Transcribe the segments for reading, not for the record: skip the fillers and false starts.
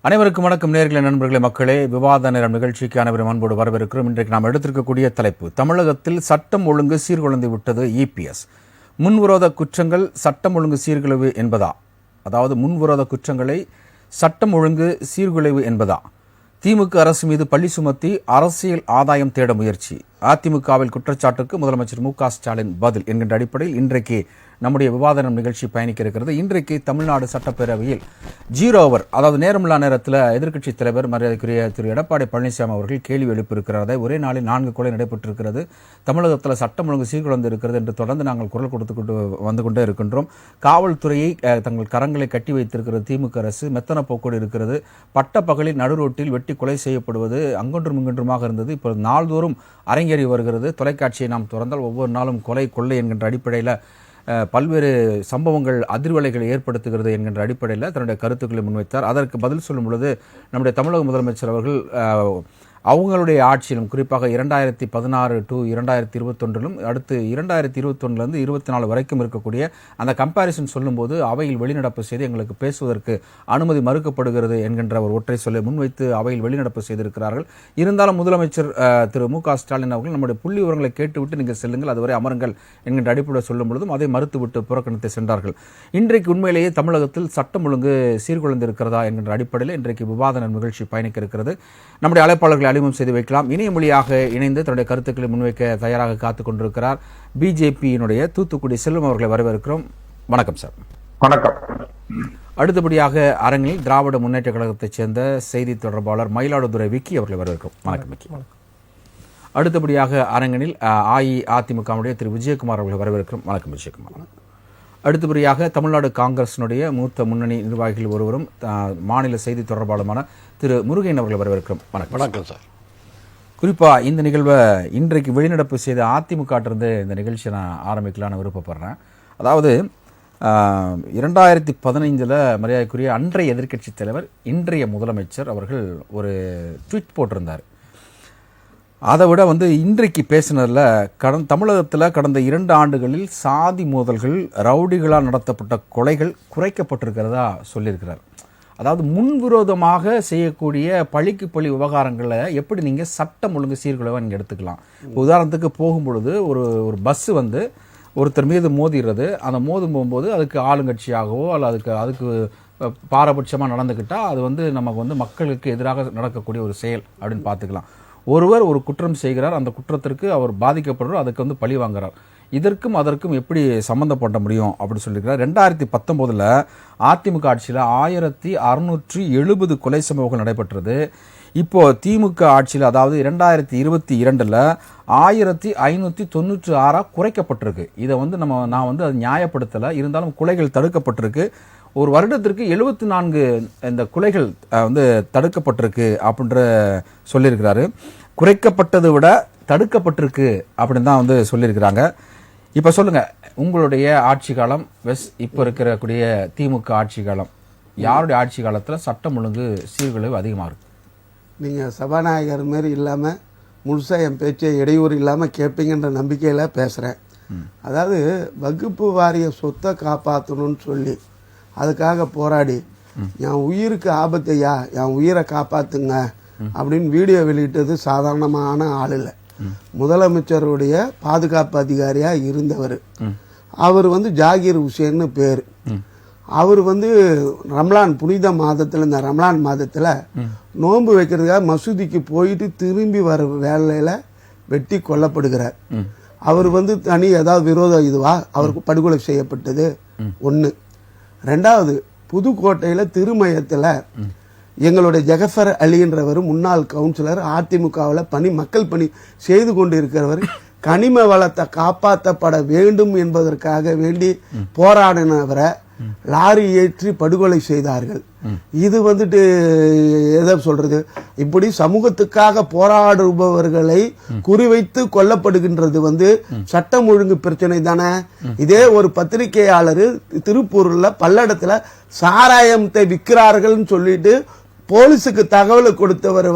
அனைவருக்கும் வணக்கம். நேயர்களே, நண்பர்களே, மக்களே, விவாத நேரம் நிகழ்ச்சிக்கு அனைவரும் அன்போடு வரவேற்கிறோம். இன்றைக்கு நாம் எடுத்திருக்கக்கூடிய தலைப்பு, தமிழகத்தில் சட்டம் ஒழுங்கு சீர்குலைந்து விட்டது இபிஎஸ். முன்விரோத குற்றங்கள் சட்டம் ஒழுங்கு சீர்குலைவு என்பதா? அதாவது முன்விரோத குற்றங்களை சட்டம் ஒழுங்கு சீர்குலைவு என்பதா? திமுக அரசு மீது பழி சுமத்தி அரசியல் ஆதாயம் தேட முயற்சி. அதிமுகவில் குற்றச்சாட்டுக்கு முதலமைச்சர் மு.க. ஸ்டாலின் பதில் என்கின்ற அடிப்படையில் இன்றைக்கு நம்முடைய விவாதனம் நிகழ்ச்சி பயணிக்க இருக்கிறது. இன்றைக்கு தமிழ்நாடு சட்டப்பேரவையில் 0 ஓவர், அதாவது நேரமில்லா நேரத்தில் எதிர்க்கட்சித் தலைவர் மரியாதைக்குரிய திரு எடப்பாடி பழனிசாமி அவர்கள் கேள்வி எழுப்பியிருக்கிறார். ஒரே நாளில் 4 கொலை நடைபெற்றிருக்கிறது, தமிழகத்தில் சட்டம் ஒழுங்கு சீர்குலைந்து இருக்கிறது என்று தொடர்ந்து நாங்கள் குரல் கொடுத்து வந்து கொண்டே இருக்கின்றோம். காவல்துறையை தங்கள் கரங்களை கட்டி வைத்திருக்கிறது திமுக அரசு. மெத்தன போக்கோடு இருக்கிறது. பட்ட பகலில் நடுரோட்டில் வெட்டி கொலை செய்யப்படுவது அங்கொன்றும் இங்கொன்றுமாக இருந்தது. இப்போது நாள்தோறும் அரங்கேறி வருகிறது. தொலைக்காட்சியை நாம் திறந்தால் ஒவ்வொரு நாளும் கொலை கொள்ளை என்கின்ற அடிப்படையில் பல்வேறு சம்பவங்கள் அதிர்வலைகளை ஏற்படுத்துகிறது என்கின்ற அடிப்படையில் தன்னுடைய கருத்துக்களை முன்வைத்தார். அதற்கு பதில் சொல்லும் பொழுது நம்முடைய தமிழக முதலமைச்சர் அவர்கள் அவங்களுடைய ஆட்சியிலும், குறிப்பாக 2016 to 2021 அடுத்து 2021 24 வரைக்கும் இருக்கக்கூடிய அந்த கம்பாரிசன் சொல்லும்போது அவையில் வெளிநடப்பு செய்து எங்களுக்கு பேசுவதற்கு அனுமதி மறுக்கப்படுகிறது என்கின்ற ஒரு ஒற்றை சொல்லை முன்வைத்து அவையில் வெளிநடப்பு செய்திருக்கிறார்கள். இருந்தாலும் முதலமைச்சர் திரு மு.க. ஸ்டாலின் அவர்கள் நம்முடைய புள்ளி விவரங்களை கேட்டுவிட்டு நீங்கள் செல்லுங்கள், அதுவரை அமருங்கள் என்கின்ற அடிப்படையில் சொல்லும் பொழுதும் அதை மறுத்துவிட்டு புறக்கணித்து சென்றார்கள். இன்றைக்கு உண்மையிலேயே தமிழகத்தில் சட்டம் ஒழுங்கு சீர்குலைந்து இருக்கிறதா என்கின்ற அடிப்படையில் இன்றைக்கு விவாத நிகழ்ச்சி பயணிக்க இருக்கிறது. நம்முடைய அழைப்பாளர்களை அறிமுகம் செய்து வைக்கலாம். இணைய மொழியாக இணைந்து தன்னுடைய கருத்துக்களை முன்வைக்க தயாராக காத்துக் கொண்டிருக்கிறார் பிஜேபியினுடைய தூத்துக்குடி செல்வம் அவர்களை வரவேற்கிறோம். வணக்கம் சார். வணக்கம். அடுத்தபடியாக அரங்கில் திராவிட முன்னேற்ற கழகத்தைச் சேர்ந்த செய்தி தொடர்பாளர் மயிலாடுதுறை விக்கி அவர்களை வரவேற்கிறோம். வணக்கம் விக்கி. அடுத்தபடியாக அரங்கனில் அஇஅதிமுகவுடைய திரு விஜயகுமார் அவர்களை வரவேற்கிறோம். வணக்கம் விஜயகுமார். அடுத்தபடியாக தமிழ்நாடு காங்கிரசினுடைய மூத்த முன்னணி நிர்வாகிகள் ஒருவரும் மாநில செய்தி தொடர்பாளருமான திரு முருகையன் அவர்களை வரவேற்கிறோம். வணக்கம். வணக்கம் சார். குறிப்பாக இந்த நிகழ்வை இன்றைக்கு வெளிநடப்பு செய்த அதிமுகட்டிருந்து இந்த நிகழ்ச்சியை நான் ஆரம்பிக்கலான்னு விருப்பப்படுறேன். அதாவது 2015 மரியாதைக்குரிய அன்றைய எதிர்க்கட்சித் தலைவர் இன்றைய முதலமைச்சர் அவர்கள் ஒரு ட்வீட் போட்டிருந்தார். அதை விட இன்றைக்கு பேசினதில் தமிழகத்தில் கடந்த 2 ஆண்டுகளில் சாதி மோதல்கள், ரவுடிகளால் நடத்தப்பட்ட கொலைகள் குறைக்கப்பட்டிருக்கிறதா சொல்லியிருக்கிறார். அதாவது முன்விரோதமாக செய்யக்கூடிய பழிக்கு பழி விவகாரங்களை எப்படி நீங்கள் சட்டம் ஒழுங்கு சீர்குலைவாக நீங்கள் எடுத்துக்கலாம். உதாரணத்துக்கு போகும்பொழுது ஒரு பஸ்ஸு ஒருத்தர் மீது மோதிடுறது, அந்த மோதும் போகும்போது அதுக்கு ஆளுங்கட்சியாகவோ அல்லது அதுக்கு பாரபட்சமாக நடந்துக்கிட்டால் அது நமக்கு மக்களுக்கு எதிராக நடக்கக்கூடிய ஒரு செயல் அப்படின்னு பார்த்துக்கலாம். ஒருவர் ஒரு குற்றம் செய்கிறார், அந்த குற்றத்திற்கு அவர் பாதிக்கப்படுறார், அதுக்கு பழி வாங்குறார். இதற்கும் அதற்கும் எப்படி சம்பந்தப்பட முடியும் அப்படின்னு சொல்லியிருக்கிறார். 2019 அதிமுக ஆட்சியில் 1670 கொலை சம்பவங்கள் நடைபெற்றது. இப்போ திமுக ஆட்சியில், அதாவது 2022 1596 குறைக்கப்பட்டிருக்கு. இதை நான் அதை நியாயப்படுத்தலை, இருந்தாலும் கொலைகள் தடுக்கப்பட்டிருக்கு. ஒரு வருடத்திற்கு 74 இந்த கொலைகள் தடுக்கப்பட்டிருக்கு அப்படின்ற சொல்லியிருக்கிறாரு. குறைக்கப்பட்டதை விட தடுக்கப்பட்டிருக்கு அப்படின்னு தான் சொல்லியிருக்கிறாங்க. இப்போ சொல்லுங்க, உங்களுடைய ஆட்சி காலம் இப்போ இருக்கக்கூடிய திமுக ஆட்சி காலம், யாருடைய ஆட்சி காலத்தில் சட்டம் ஒழுங்கு சீர்குலைவு அதிகமாக இருக்கு? நீங்கள் சபாநாயகர் மாரி இல்லாமல் முழுசாக என் பேச்சை இடையூறு இல்லாமல் கேட்பீங்கன்ற நம்பிக்கையில் பேசுகிறேன். அதாவது வகுப்பு வாரிய சொத்தை காப்பாற்றணும்னு சொல்லி அதுக்காக போராடி என் உயிருக்கு ஆபத்தையா, என் உயிரை காப்பாற்றுங்க அப்படின்னு வீடியோ வெளியிட்டது சாதாரணமான ஆள் இல்லை. முதலமைச்சருடைய பாதுகாப்பு அதிகாரியாக இருந்தவர். அவர் ஜாகிர் ஹுசேன்னு பேர். அவர் ரம்லான் புனித மாதத்தில், இந்த ரம்லான் மாதத்தில் நோன்பு வைக்கிறதுக்காக மசூதிக்கு போயிட்டு திரும்பி வர வேலையில் வெட்டி கொல்லப்படுகிறார். அவர் தனி ஏதாவது விரோத இதுவா அவருக்கு படுகொலை செய்யப்பட்டது ஒன்று. 2வது, புதுக்கோட்டையில் திருமயத்தில் எங்களுடைய ஜெகஃபர் அலின்றவர் முன்னாள் கவுன்சிலர், அதிமுகவில் மக்கள் பணி செய்து கொண்டு இருக்கிறவர், கனிம வளத்தை காப்பாற்றப்பட வேண்டும் என்பதற்காக வேண்டி போராடினவரை லாரி ஏற்றி படுகொலை செய்தார்கள். இது எதை சொல்றது? இப்படி சமூகத்துக்காக போராடுபவர்களை குறிவைத்து கொல்லப்படுகின்றது சட்டம் ஒழுங்கு பிரச்சனை தானே. இதே ஒரு பத்திரிகையாளர் திருப்பூர்ல பல்லடத்துல சாராயத்தை விற்கிறார்கள் சொல்லிட்டு போலீஸுக்கு தகவல் கொடுத்தவர்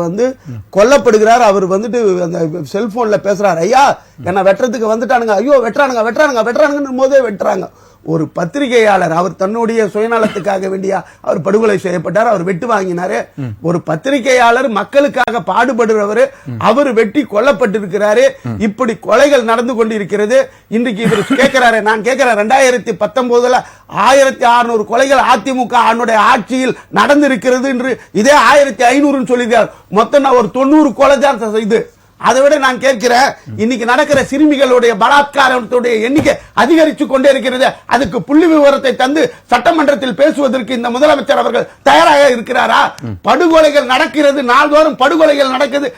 கொல்லப்படுகிறார். அவர் அந்த செல்போன்ல பேசுறார், ஐயா என்ன வெட்டுறதுக்கு வந்துட்டானுங்க, ஐயோ வெட்டுறானுங்கன்னு போதே வெட்டுறாங்க. ஒரு பத்திரிகையாளர் அவர் தன்னுடைய சுயநலத்துக்காக வேண்டிய அவர் படுகொலை செய்யப்பட்டார், அவர் வெட்டு வாங்கினாரு. ஒரு பத்திரிகையாளர் மக்களுக்காக பாடுபடுறவர், அவர் வெட்டி கொல்லப்பட்டிருக்கிறாரு. இப்படி கொலைகள் நடந்து கொண்டிருக்கிறது. இன்றைக்கு இவர் கேட்கிறாரு, நான் கேட்கிறேன், 2019 1600 கொலைகள் அதிமுக ஆட்சியில் நடந்திருக்கிறது என்று, இதே 1500 சொல்லியிருக்கார். மொத்தம் ஒரு 90 கொலை தான் இது. அதை விட நான் கேட்கிறேன், இன்னைக்கு நடக்கிற சிறுமிகளுடைய பலாத்காரத்துடைய எண்ணிக்கை அதிகரித்து கொண்டே இருக்கிறது. அதுக்கு புள்ளி விவரத்தை தந்து சட்டமன்றத்தில் பேசுவதற்கு இந்த முதலமைச்சர் அவர்கள் தயாராக இருக்கிறாரா? படுகொலைகள் நடக்கிறது, நாள்தோறும் படுகொலைகள் நடக்குது.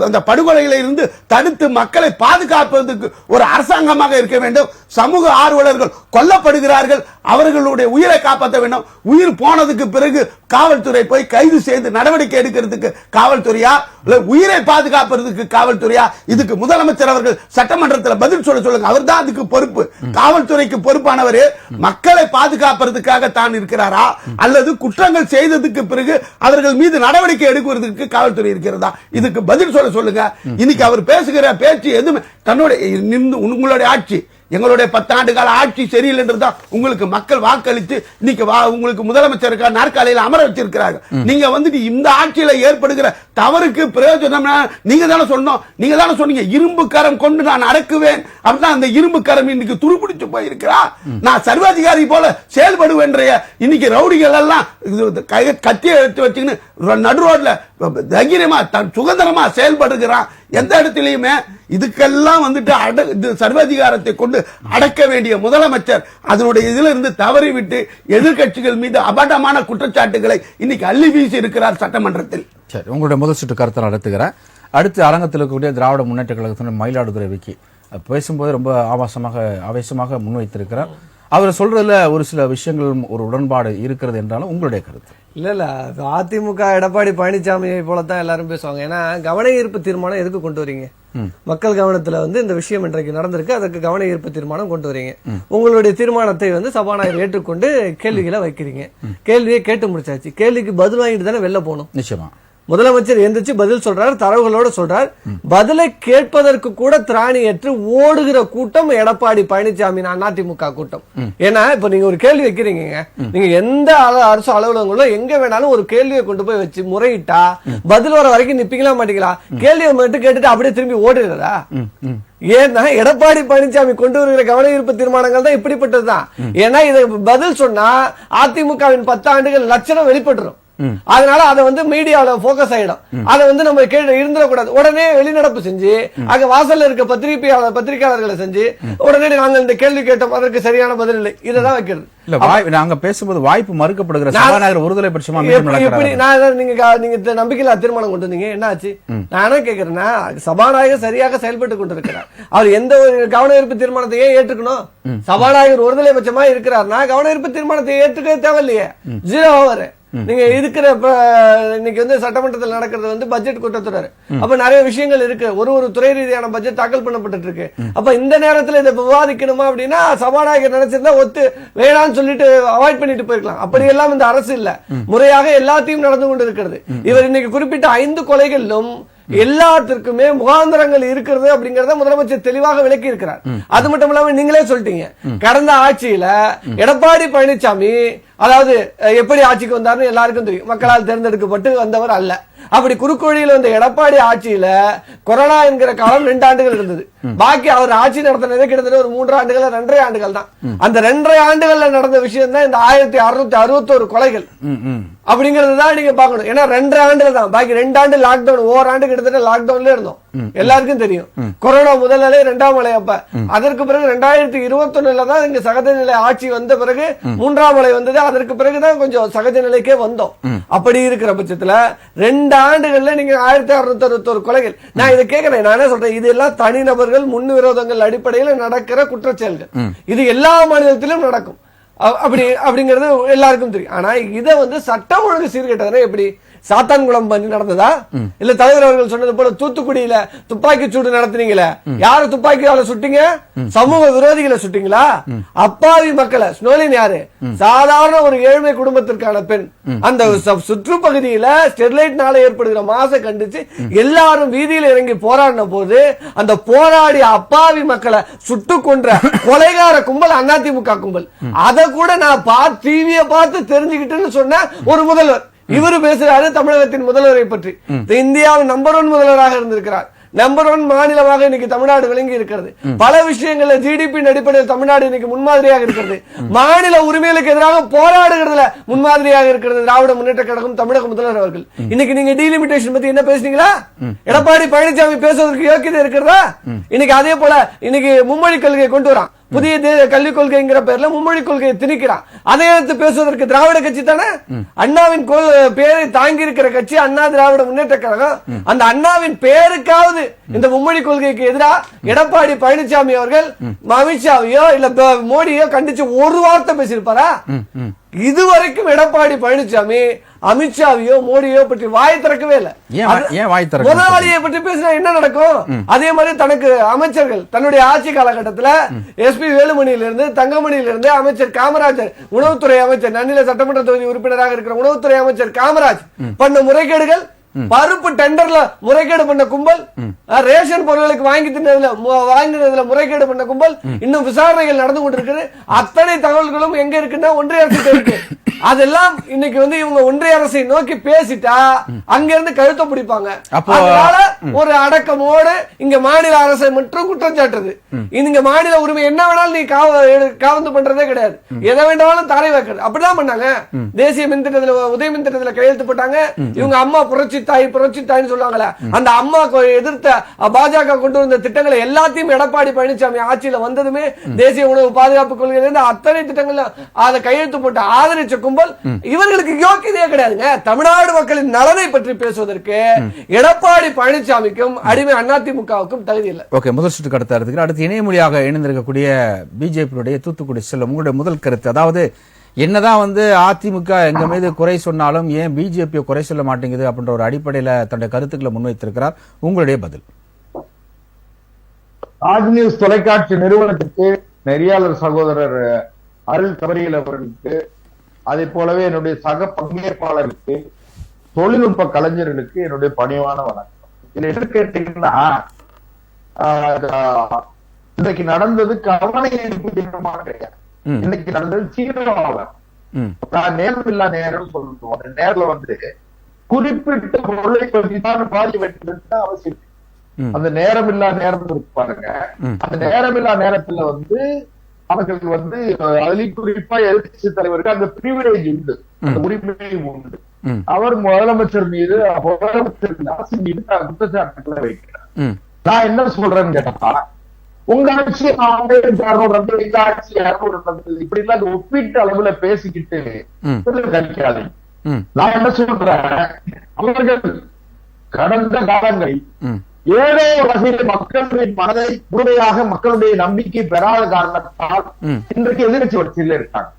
அந்த படுகொலைகளை இருந்து தடுத்து மக்களை பாதுகாப்பதற்கு ஒரு அரசாங்கமாக இருக்க வேண்டும். சமூக ஆர்வலர்கள் கொல்லப்படுகிறார்கள், அவர்களுடைய உயிரை காப்பாற்ற வேண்டும். உயிர் போனதுக்கு பிறகு காவல்துறை போய் கைது செய்து நடவடிக்கை எடுக்கிறதுக்கு காவல்துறையா, உயிரை பாதுகாப்பதற்கு காவல்துறையா? இதுக்கு முதலமைச்சர் அவர்கள் சட்டமன்றத்தில் பதில் சொல்லுங்க. அவர் தான் அதுக்கு பொறுப்பு. காவல்துறைக்கு பொறுப்பானவர் மக்களை பாதுகாப்பதற்காக தான் இருக்கிறாரா, அல்லது குற்றங்கள் செய்ததுக்கு பிறகு அவர்கள் மீது நடவடிக்கை எடுக்கிறதுக்கு காவல்துறை இருக்கிறதா? இதுக்கு பதில் சொல்லுங்க. இன்னைக்கு அவர் பேசுகிற பேச்சு எதுவுமே தன்னுடைய உங்களுடைய ஆட்சி, எங்களுடைய 10 ஆண்டு கால ஆட்சி சரியில்லை என்றுதான் உங்களுக்கு மக்கள் வாக்களித்து இன்னைக்கு உங்களுக்கு முதலமைச்சருக்கு நாற்காலியில் அமர வச்சிருக்கிறாங்க. நீங்க வந்துட்டு இந்த ஆட்சியில ஏற்படுகிற தவறுக்கு பிரயோஜனம் நீங்க தானே சொன்னோம். நீங்க தானே சொன்னீங்க, இரும்பு கரம் கொண்டு நான் அடக்குவேன் அப்படின்னா அந்த இரும்பு கரம் இன்னைக்கு துருப்பிடிச்சு போயிருக்கிறா. நான் சர்வாதிகாரி போல செயல்படுவேன். இன்னைக்கு ரவுடிகள் எல்லாம் கத்தியை எடுத்து வச்சுக்கின்னு நடு ரோட்ல தைரியமா சுதந்திரமா செயல்படுகிறான். எந்த இடத்திலையுமே இதுக்கெல்லாம் வந்துட்டு சர்வாதிகாரத்தை கொண்டு அடக்க வேண்டிய முதலமைச்சர் அதனுடைய இதுல இருந்து தவறி விட்டு எதிர்கட்சிகள் மீது அபட்டமான குற்றச்சாட்டுகளை இன்னைக்கு அள்ளி வீசி இருக்கிறார் சட்டமன்றத்தில். சரி, உங்களுடைய முதல் சுற்று கருத்தை நடத்துகிறேன். அடுத்து அரங்கத்தில் இருக்கக்கூடிய திராவிட முன்னேற்ற கழகத்தின் மயிலாடுதுறை விக்கி பேசும்போது ரொம்ப ஆவேசமாக முன்வைத்திருக்கிறார். அவர் சொல்றதுல ஒரு சில விஷயங்கள் ஒரு உடன்பாடு இருக்கிறது என்றாலும் உங்களுடைய கருத்து? இல்ல அதிமுக எடப்பாடி பழனிசாமியை போலத்தான் எல்லாரும் பேசுவாங்க. ஏன்னா கவன ஈர்ப்பு தீர்மானம் எதுக்கு கொண்டு வரீங்க? மக்கள் கவனத்துல இந்த விஷயம் இன்றைக்கு நடந்திருக்கு, அதற்கு கவன ஈர்ப்பு தீர்மானம் கொண்டு வரீங்க. உங்களுடைய தீர்மானத்தை சபாநாயகர் ஏற்றுக்கொண்டு கேள்விகளை வைக்கிறீங்க. கேள்வியை கேட்டு முடிச்சாச்சு, கேள்விக்கு பதில் வாங்கிட்டு தானே வெளில போகணும். நிச்சயமா முதலமைச்சர் எந்திரிச்சு பதில் சொல்றாரு, தரவுகளோட சொல்றார். பதிலை கேட்பதற்கு கூட திராணியற்று ஓடுகிற கூட்டம் எடப்பாடி பழனிசாமி அதிமுக கூட்டம். ஏன்னா இப்ப நீங்க ஒரு கேள்வி வைக்கிறீங்க, நீங்க எந்த அரசு அலுவலகங்களும் எங்க வேணாலும் ஒரு கேள்வியை கொண்டு போய் வச்சு முறையிட்டா பதில் வர வரைக்கும் நிப்பீங்களா மாட்டீங்களா? கேள்வியை மட்டும் கேட்டுட்டு அப்படியே திரும்பி ஓடுறதா? ஏன்னா எடப்பாடி பழனிசாமி கொண்டு வருகிற கவன ஈர்ப்பு தீர்மானங்கள் தான் இப்படிப்பட்டதுதான். ஏன்னா இதை பதில் சொன்னா அதிமுகவின் 10 ஆண்டுகள் லட்சணம் வெளிப்பட்டுரும். அதனால அதை மீடியாவில போக்கஸ் ஆயிடும். அதை நம்ம இருந்துடக்கூடாது. உடனே வெளிநடப்பு செஞ்சு அங்க வாசல்ல இருக்க பத்திரிகையாளர்களை செஞ்சு உடனே நாங்கள் இந்த கேள்வி கேட்டோம், அதற்கு சரியான பதில் இல்லை, இதான் வைக்கிறது. நாங்க பேசும்போது வாய்ப்பு மறுக்கப்படுகிற சபாநாயகர் ஒருதலை பட்சமா நீங்க நம்பிக்கையில்லா தீர்மானம் கொண்டு வந்தீங்க, என்ன ஆச்சு? நானே கேக்குறேன்னா சபாநாயகர் சரியாக செயல்பட்டு கொண்டிருக்கிறார். அவர் எந்த ஒரு கவன ஈர்ப்பு தீர்மானத்தையே ஏற்றுக்கணும். சபாநாயகர் ஒருதலை பட்சமா இருக்கிறார்னா கவன ஈர்ப்பு தீர்மானத்தை ஏற்றுக்க தேவையில்லையே, 0 ஓவர். நீங்க இருக்கிற இன்னைக்கு சட்டமன்றத்தில் நடக்கிறது பட்ஜெட் கூட்டத்தொடர். அப்ப நிறைய விஷயங்கள் இருக்கு, ஒரு துறை ரீதியான பட்ஜெட் தாக்கல் பண்ணப்பட்டு இருக்கு. அப்ப இந்த நேரத்தில் இதை விவாதிக்கணுமா அப்படின்னா சபாநாயகர் நினைச்சிருந்தா வேணான்னு சொல்லிட்டு அவாய்ட் பண்ணிட்டு போயிருக்கலாம். அப்படி எல்லாம் இந்த அரசு இல்ல, முறையாக எல்லாத்தையும் நடந்து கொண்டு இருக்கிறது. இவர் இன்னைக்கு குறிப்பிட்ட 5 கொலைகளிலும் எல்லாத்திற்குமே முகாந்திரங்கள் இருக்கிறது அப்படிங்கறத முதலமைச்சர் தெளிவாக விளக்கி இருக்கிறார். அது மட்டும் இல்லாம நீங்களே சொல்லிட்டீங்க, கடந்த ஆட்சியில எடப்பாடி பழனிசாமி அதாவது எப்படி ஆட்சிக்கு வந்தாருன்னு எல்லாருக்கும் தெரியும். மக்களால் தேர்ந்தெடுக்கப்பட்டு வந்தவர் அல்ல. அப்படி குறுக்கோழியில் வந்த எடப்பாடி ஆட்சியில கொரோனா என்கிற காலம் 2 ஆண்டுகள் இருந்தது. பாக்கி அவர் ஆட்சி நடத்தினதே கிட்டத்தட்ட ஒரு 3 ஆண்டுகள் 2.5 ஆண்டுகள் தான். அந்த 2.5 ஆண்டுகள்ல நடந்த விஷயம் தான் இந்த 1661 கொலைகள் அப்படிங்கறது தான் நீங்க பாக்கணும். ஏன்னா 2.5 ஆண்டுகள் தான், பாக்கி 2 ஆண்டு லாக்டவுன், ஓராண்டு கிட்டத்தட்ட லாக்டவுன்ல இருந்தோம். எல்லாருக்கும் தெரியும் கொரோனா முதல் அலை 2ஆம் அலை. அப்ப அதற்கு பிறகு 2021 தான் இங்க சகஜ நிலை ஆட்சி வந்த பிறகு 3ஆம் அலை வந்தது. அதற்கு பிறகுதான் கொஞ்சம் சகஜ நிலைக்கே வந்தோம். அப்படி இருக்கிற பட்சத்துல 2 ஆண்டுகள்ல நீங்க 1661 கொலைகள். நான் இதை கேட்கிறேன், நானே சொல்றேன், இது எல்லாம் தனிநபர்கள் முன் விரோதங்கள் அடிப்படையில் நடக்கிற குற்றச்செயல்கள். இது எல்லா மாநிலத்திலும் நடக்கும் அப்படிங்கிறது எல்லாருக்கும் தெரியும். ஆனா இதை சட்டம் ஒழுங்கு சீர்கேட்டதுன்னா எப்படி? சாத்தான்குளம் பண்ணி நடந்ததா இல்ல தலைவர் அவர்கள் சொன்னது போல தூத்துக்குடியில துப்பாக்கி சூடு நடத்துனீங்களே, யாரு துப்பாக்கியால சுட்டீங்க? சமூக விரோதிகளை சுட்டீங்களா? அப்பாவி மக்களை. ஸ்னோலின் யாரு? சாதாரண ஒரு ஏழ்மை குடும்பத்திற்கான பெண். அந்த சுற்றுப்பகுதியில ஸ்டெர்லைட்னால ஏற்படுகிற மாசை கண்டிச்சு எல்லாரும் வீதியில் இறங்கி போராடின போது அந்த போராடி அப்பாவி மக்களை சுட்டு கொன்ற கொலைகார கும்பல் அதிமுக கும்பல். அத கூட நான் டிவியை பார்த்து தெரிஞ்சுக்கிட்டேன்னு சொன்ன ஒரு முதல்வர் இவரு பேசுறாரு தமிழகத்தின் முதல்வரை பற்றி. இந்தியாவின் நம்பர் 1 முதல்வராக இருந்திருக்கிறார். நம்பர் 1 மாநிலமாக இன்னைக்கு தமிழ்நாடு விளங்கி இருக்கிறது. பல விஷயங்கள்ல ஜிடிபி அடிப்படையில் தமிழ்நாடு இன்னைக்கு முன்மாதிரியாக இருக்கிறது. மாநில உரிமைகளுக்கு எதிராக போராடுகிறதுல முன்மாதிரியாக இருக்கிறது திராவிட முன்னேற்ற கழகம், தமிழக முதல்வர் அவர்கள். இன்னைக்கு நீங்க டீலிமிட்டேஷன் பத்தி என்ன பேசுனீங்களா? எடப்பாடி பழனிசாமி பேசுவதற்கு யோக்கியதை இருக்கிறதா? இன்னைக்கு அதே போல இன்னைக்கு மும்மொழி கொள்கையை கொண்டு வரான். புதிய கல்விக் கொள்கைங்கிற பேர்ல மும்மொழி கொள்கையை திணிக்கிறான். அதை எடுத்து பேசுவதற்கு திராவிட கட்சி தானே, அண்ணாவின் பேரை தாங்கி இருக்கிற கட்சி அண்ணா திராவிட முன்னேற்ற கழகம். அந்த அண்ணாவின் பேருக்காவது இந்த மும்மொழி கொள்கைக்கு எதிராக எடப்பாடி பழனிசாமி அவர்கள் அமித்ஷாவையோ இல்ல மோடியோ கண்டிச்சு ஒரு வார்த்தை பேசியிருப்பாரா? இதுவரைக்கும் எடப்பாடி பழனிசாமி அமித்ஷாவையோ மோடியோ பற்றி வாய் திறக்கவே இல்லை. முதலாளியை பற்றி பேசினா என்ன நடக்கும்? அதே மாதிரி தனக்கு அமைச்சர்கள் தன்னுடைய ஆட்சி காலகட்டத்தில் எஸ்பி வேலுமணியிலிருந்து தங்கமணியிலிருந்து அமைச்சர் காமராஜர், உணவுத்துறை அமைச்சர், நன்னில சட்டமன்ற தொகுதி உறுப்பினராக இருக்கிற உணவுத்துறை அமைச்சர் காமராஜ் பண்ண முறைகேடுகள், பருப்பு டெண்டர்ல முறைகேடு பண்ண கும்பல், ரேஷன் பொருட்களுக்கு வாங்கினதுல முறைகேடு பண்ண கும்பல், இன்னும் விசாரணைகள் நடந்து கொண்டிருக்கிறது. அத்தனை தகவல்களும் எங்க இருக்குன்னா ஒன்றிய அரசு இருக்கு. அதெல்லாம் இன்னைக்கு இவங்க ஒன்றிய அரசை நோக்கி பேசிட்டா அங்க இருந்து கழுத்த பிடிப்பாங்க. அதனால ஒரு அடக்கமோடு இங்க மாநில அரசை மட்டும் குற்றம் சாட்டுறது. இங்க மாநில உரிமை என்ன வேணாலும் நீ காவந்து பண்றதே கிடையாது, எதை வேண்டாலும் தரை வைக்கிறது. அப்படிதான் பண்ணாங்க. தேசிய மின் திட்டத்துல உதய மின் திட்டத்துல கையெழுத்து போட்டாங்க. இவங்க அம்மா புரட்சி தாய்ன்னு சொல்லுவாங்களே, அந்த அம்மா எதிர்த்த பாஜக கொண்டு வந்த திட்டங்களை எல்லாத்தையும் எடப்பாடி பழனிசாமி ஆட்சியில வந்ததுமே தேசிய உணவு பாதுகாப்பு கொள்கையிலிருந்து அத்தனை திட்டங்கள் அதை கையெழுத்து போட்டு ஆதரிச்ச கும்பல். இவர்களுக்கு யோக்கியதையே கிடையாதுங்க. தமிழ்நாடு மக்களின் நலனை பற்றி பேசுவதற்கு எடப்பாடி பழனிசாமிக்கும் அடிமை அதிமுகவுக்கும் தகுதி இல்லை. ஓகே, முதல் சுற்று கடத்த அடுத்து இணையமொழியாக இணைந்திருக்கக்கூடிய பிஜேபியுடைய தூத்துக்குடி செல்லும் உங்களுடைய முதல் கருத்து, அதாவது என்னதான் அதிமுக எங்க மீது குறை சொன்னாலும் ஏன் பிஜேபி குறை சொல்ல மாட்டேங்குது அப்படின்ற ஒரு அடிப்படையில தன்னுடைய கருத்துக்களை முன்வைத்திருக்கிறார். உங்களுடைய பதில். ஆஜ் நியூஸ் தொலைக்காட்சி நிறுவனத்துக்கு, நெறியாளர் சகோதரர் அருள் கபரியல் அவர்களுக்கு, அதே போலவே என்னுடைய சக பங்கேற்பாளருக்கு, தொழில்நுட்ப கலைஞர்களுக்கு என்னுடைய பணிவான வணக்கம். இதுல என்ன கேட்டீங்கன்னா, இன்னைக்கு நடந்தது கவன ஈர்ப்பு தினமாக கிடையாது. இன்னைக்கு நடந்தது சீரவாதம். நான் நேரம் இல்லா நேரம் சொல்லுவோம். நேரில் குறிப்பிட்ட பொருளை பற்றிதான் பாதி வைக்கிறது அவசியம். அந்த நேரம் இல்லா நேரம் இருப்பாருங்க. அந்த நேரம் இல்லா நேரத்துல அவர்கள் அதுலயும் குறிப்பா எதிர்கட்சி தலைவருக்கு அந்த பிரிவிலேஜ் உண்டு, அந்த உரிமை உண்டு. அவர் முதலமைச்சர் மீது அரசு மீது குற்றச்சாட்டுகளை வைக்கிறார். நான் என்ன சொல்றேன்னு கேட்டா, உங்க ஆட்சி 1200 எங்க ஆட்சி 200 இப்படி எல்லாம் ஒப்பீட்டு அளவுல பேசிக்கிட்டு கணிக்காது. நான் என்ன சொல்றேன், அவர்கள் கடந்த காலங்களில் ஏதோ வகையில் மக்களுடைய மனதை முழுமையாக மக்களுடைய நம்பிக்கை பெறாத காரணத்தால் இன்றைக்கு எதிர்கட்சி வரிசையில் இருக்காங்க.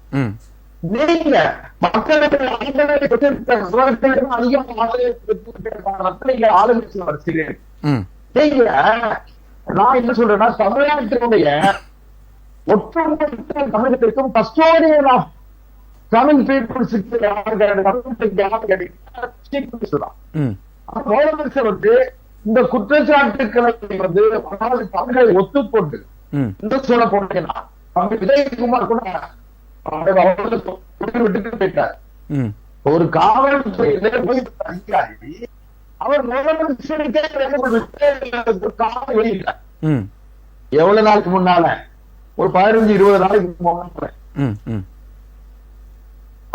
நீங்க மக்களுடைய ஆளுங்கட்சி வரிசையில் இருக்கு. நீங்க நான் என்ன சொல்றேன்னா, தமிழ்நாட்டினுடைய ஒட்டுமொத்த தமிழகத்திற்கும் கஸ்டோடியன் ஆஃப் தமிழ் பீப்புள்ஸுக்கு முதலமைச்சர் இந்த குற்றச்சாட்டுக்களை தமிழை ஒத்துக்கொண்டு இந்த சொல்ல போனீங்கன்னா விஜயகுமார் கூட விட்டுட்டு போயிட்டார். ஒரு காவல்துறை அதிகாரி அவர் முதலமைச்சருக்கே வெளியிட்டார். எவ்வளவு நாளுக்கு முன்னால? ஒரு 15-20 நாளைக்கு முன்னால.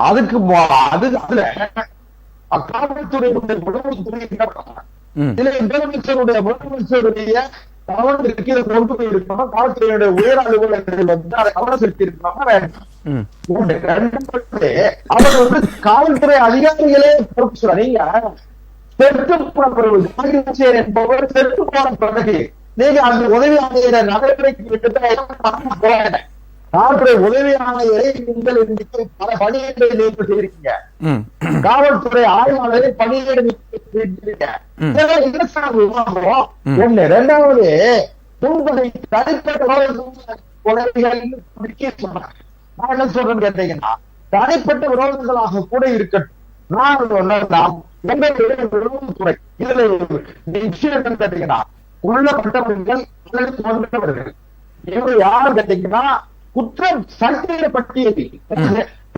அதுக்கு அதுல காவல்துறை முதலமைச்சருடைய கவனத்திற்கு இதை கொண்டு போயிருக்கணும். காவல்துறையுடைய உயர் அலுவலர்கள் அதை கவனம் செலுத்தி இருக்கணும். அவர் காவல்துறை அதிகாரிகளே பொறுப்பு சொல்ற. நீங்க என்பவர் செத்து போன பிறகு நீங்க அந்த உதவி ஆணையரை நடைமுறைக்கு விட்டு காவல்துறை உதவி ஆணையரை நீங்கள் இன்னைக்கு பல பணியிடை நீக்கம் செய்திருக்கீங்க. காவல்துறை ஆய்வாளரை பணியிடை நீக்கம் செய்திருக்கீங்க. என்ன சார் விவாதம்? ஒண்ணு. ரெண்டாவது, உங்களை தனிப்பட்ட கொலைகள் சொன்னாங்க. நான் என்ன சொல்றேன்னு கேட்டீங்கன்னா, தனிப்பட்ட விரோதங்களாக கூட இருக்கட்டும். நான் உளவுத்துறை இதுல விஷயம் என்னன்னு கேட்டீங்கன்னா, கொல்லப்பட்டவர்கள் அல்லது கொன்றவர்கள் இவங்க யாரு கேட்டீங்கன்னா, குற்றம் சந்தேக பட்டியலில்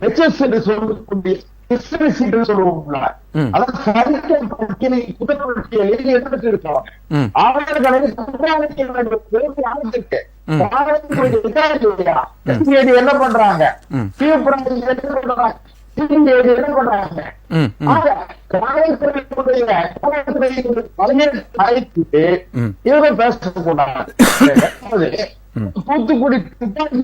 என்று சொல்லக்கூடிய சொல்லுவோம்ல, அதாவது சந்தேக பட்டியலை குற்றப்பட்டியலில் எடுத்துட்டு இருக்காங்க. அவர்களை என்ன பண்றாங்க? என்ன பண்றாங்க? இவங்க பேசக்கூடாது. தூத்துக்குடி துப்பாக்கி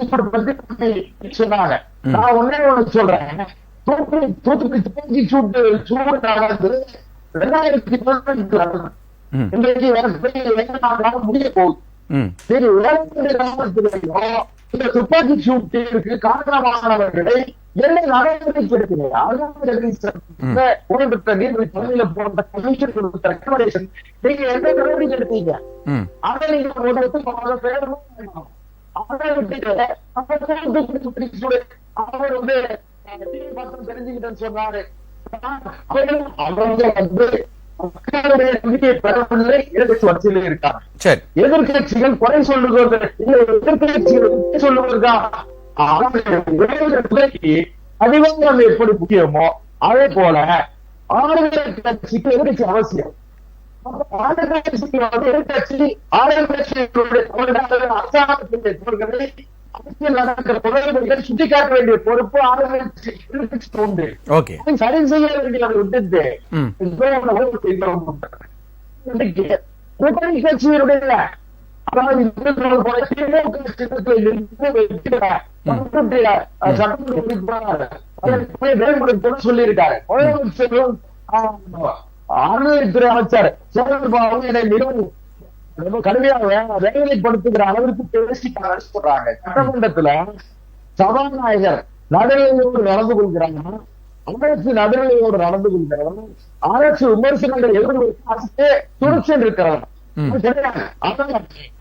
சொன்னாங்க. நான் ஒன்னே ஒண்ணு சொல்றேன். தூத்துக்குடி துப்பாக்கி சூடு நடந்து 2018 இன்றைக்கு முடிய போகுது. சரி, கிராமத்திலேயும் இந்த துப்பாக்கி சூட்டிற்கு காரணமானவர்களை என்ன நடவடிக்கை எடுக்கிறீங்க? நீங்க எந்த நடவடிக்கை எடுத்தீங்க? அதை நீங்க அவர் வந்து தெரிஞ்சுக்கிட்டேன்னு சொன்னாரு. அவங்க வந்து மக்களுடைய நம்பிக்கையை பெறவில்லை, எதிர்கட்சியில இருக்காங்க. எதிர்கட்சிகள் குறை சொல்லுவது, எதிர்கட்சிகள் சொல்லுவதற்கா அதிகாரம் எப்படி முக்கியமோ அதே போல ஆளுநர் கட்சிக்கு எதிர்கட்சி அவசியம். எதிர்கட்சி அரசியல் நடக்கிற குறைகளை சுட்டிக்காட்ட வேண்டிய பொறுப்பு ஆளுநர் உண்டு. சரி செய்ய வேண்டிய விட்டு கூட்டணி கட்சியினுடைய சொல்லியிருக்காரு ஆளுநர்துறை அமைச்சர் என்னை மிகவும் கடுமையாக வேதனைப்படுத்துகிற அளவிற்கு பேசிட்டாங்க சொல்றாங்க. சட்டமன்றத்துல சபாநாயகர் நடுநிலையோடு நடந்து கொள்கிறாங்க, அரசு நடுநிலையோடு நடந்து கொள்கிறாங்க, அரசு விமர்சனங்கள் எதிர்த்து துணிச்சல் இருக்கிறாங்க.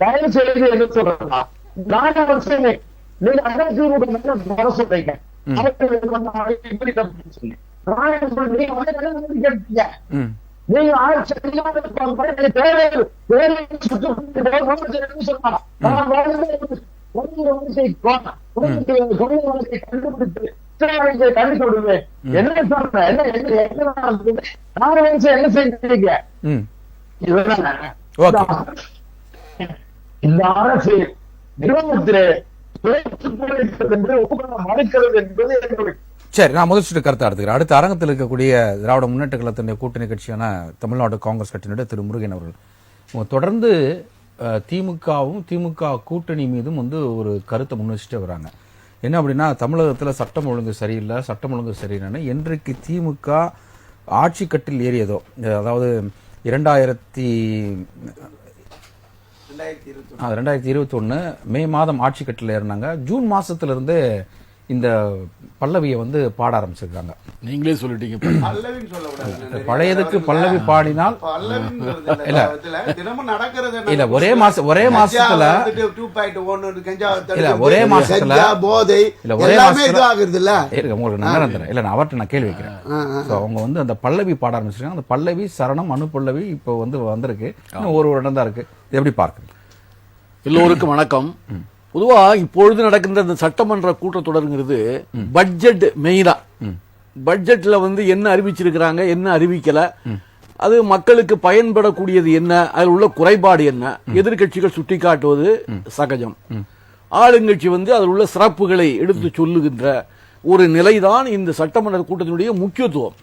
தயவு செய்து என்ன சொல்றா, நான் வருஷமே நீங்க அரசு வர சொல்றீங்க, நீங்க கண்டித்து விடுவேன். என்ன சொல்றேன், என்ன செஞ்சீங்க? இந்த அரசு நிறுவனத்திலே மறுக்கிறது என்பது என்னுடைய. சரி, நான் முதல் கருத்தை எடுத்துக்கிறேன். அடுத்த அரங்கத்தில் இருக்கக்கூடிய திராவிட முன்னேற்ற கழகத்தினுடைய கூட்டணி கட்சியான தமிழ்நாடு காங்கிரஸ் கட்சியினுடைய திரு முருகன் அவர்கள் தொடர்ந்து திமுக கூட்டணி மீதும் ஒரு கருத்தை முன் வச்சுட்டே வராங்க. என்ன அப்படின்னா, தமிழகத்தில் சட்டம் ஒழுங்கு சரியில்லை, சட்டம் ஒழுங்கு சரியில்லைன்னு என்றைக்கு திமுக ஆட்சி கட்டில் ஏறியதோ, அதாவது 2021 மே மாதம் ஆட்சி கட்டில் ஏறினாங்க. ஜூன் மாசத்திலிருந்து இந்த பல்லவியை பாட ஆரம்பிச்சிருக்காங்க. நீங்களே சொல்லிட்டீங்க. பழையதுக்கு பல்லவி பாடினால் இல்ல ஒரே மாசத்துல போதை இல்ல ஒரே மாசத்துல உங்களுக்கு நிரந்தரம் இல்ல. நான் அவர்கிட்ட நான் கேள்வி வைக்கிறேன். அவங்க அந்த பல்லவி பாட ஆரம்பிச்சிருக்காங்க. அந்த பல்லவி சரணம் அனு பல்லவி இப்போ வந்திருக்கு. ஒரு வருடம் தான் இருக்கு. எப்படி பார்க்குறீங்க? எல்லோருக்கும் வணக்கம். பொதுவா இப்பொழுது நடக்கின்ற இந்த சட்டமன்ற கூட்டத்தொடருங்கிறது பட்ஜெட் மெயினா. பட்ஜெட்ல என்ன அறிவிச்சிருக்கிறாங்க, என்ன அறிவிக்கல, அது மக்களுக்கு பயன்படக்கூடியது என்ன, அதில் உள்ள குறைபாடு என்ன, எதிர்கட்சிகள் சுட்டிக்காட்டுவது சகஜம். ஆளுங்கட்சி அதில் உள்ள சிறப்புகளை எடுத்து சொல்லுகின்ற ஒரு நிலைதான் இந்த சட்டமன்ற கூட்டத்தினுடைய முக்கியத்துவம்.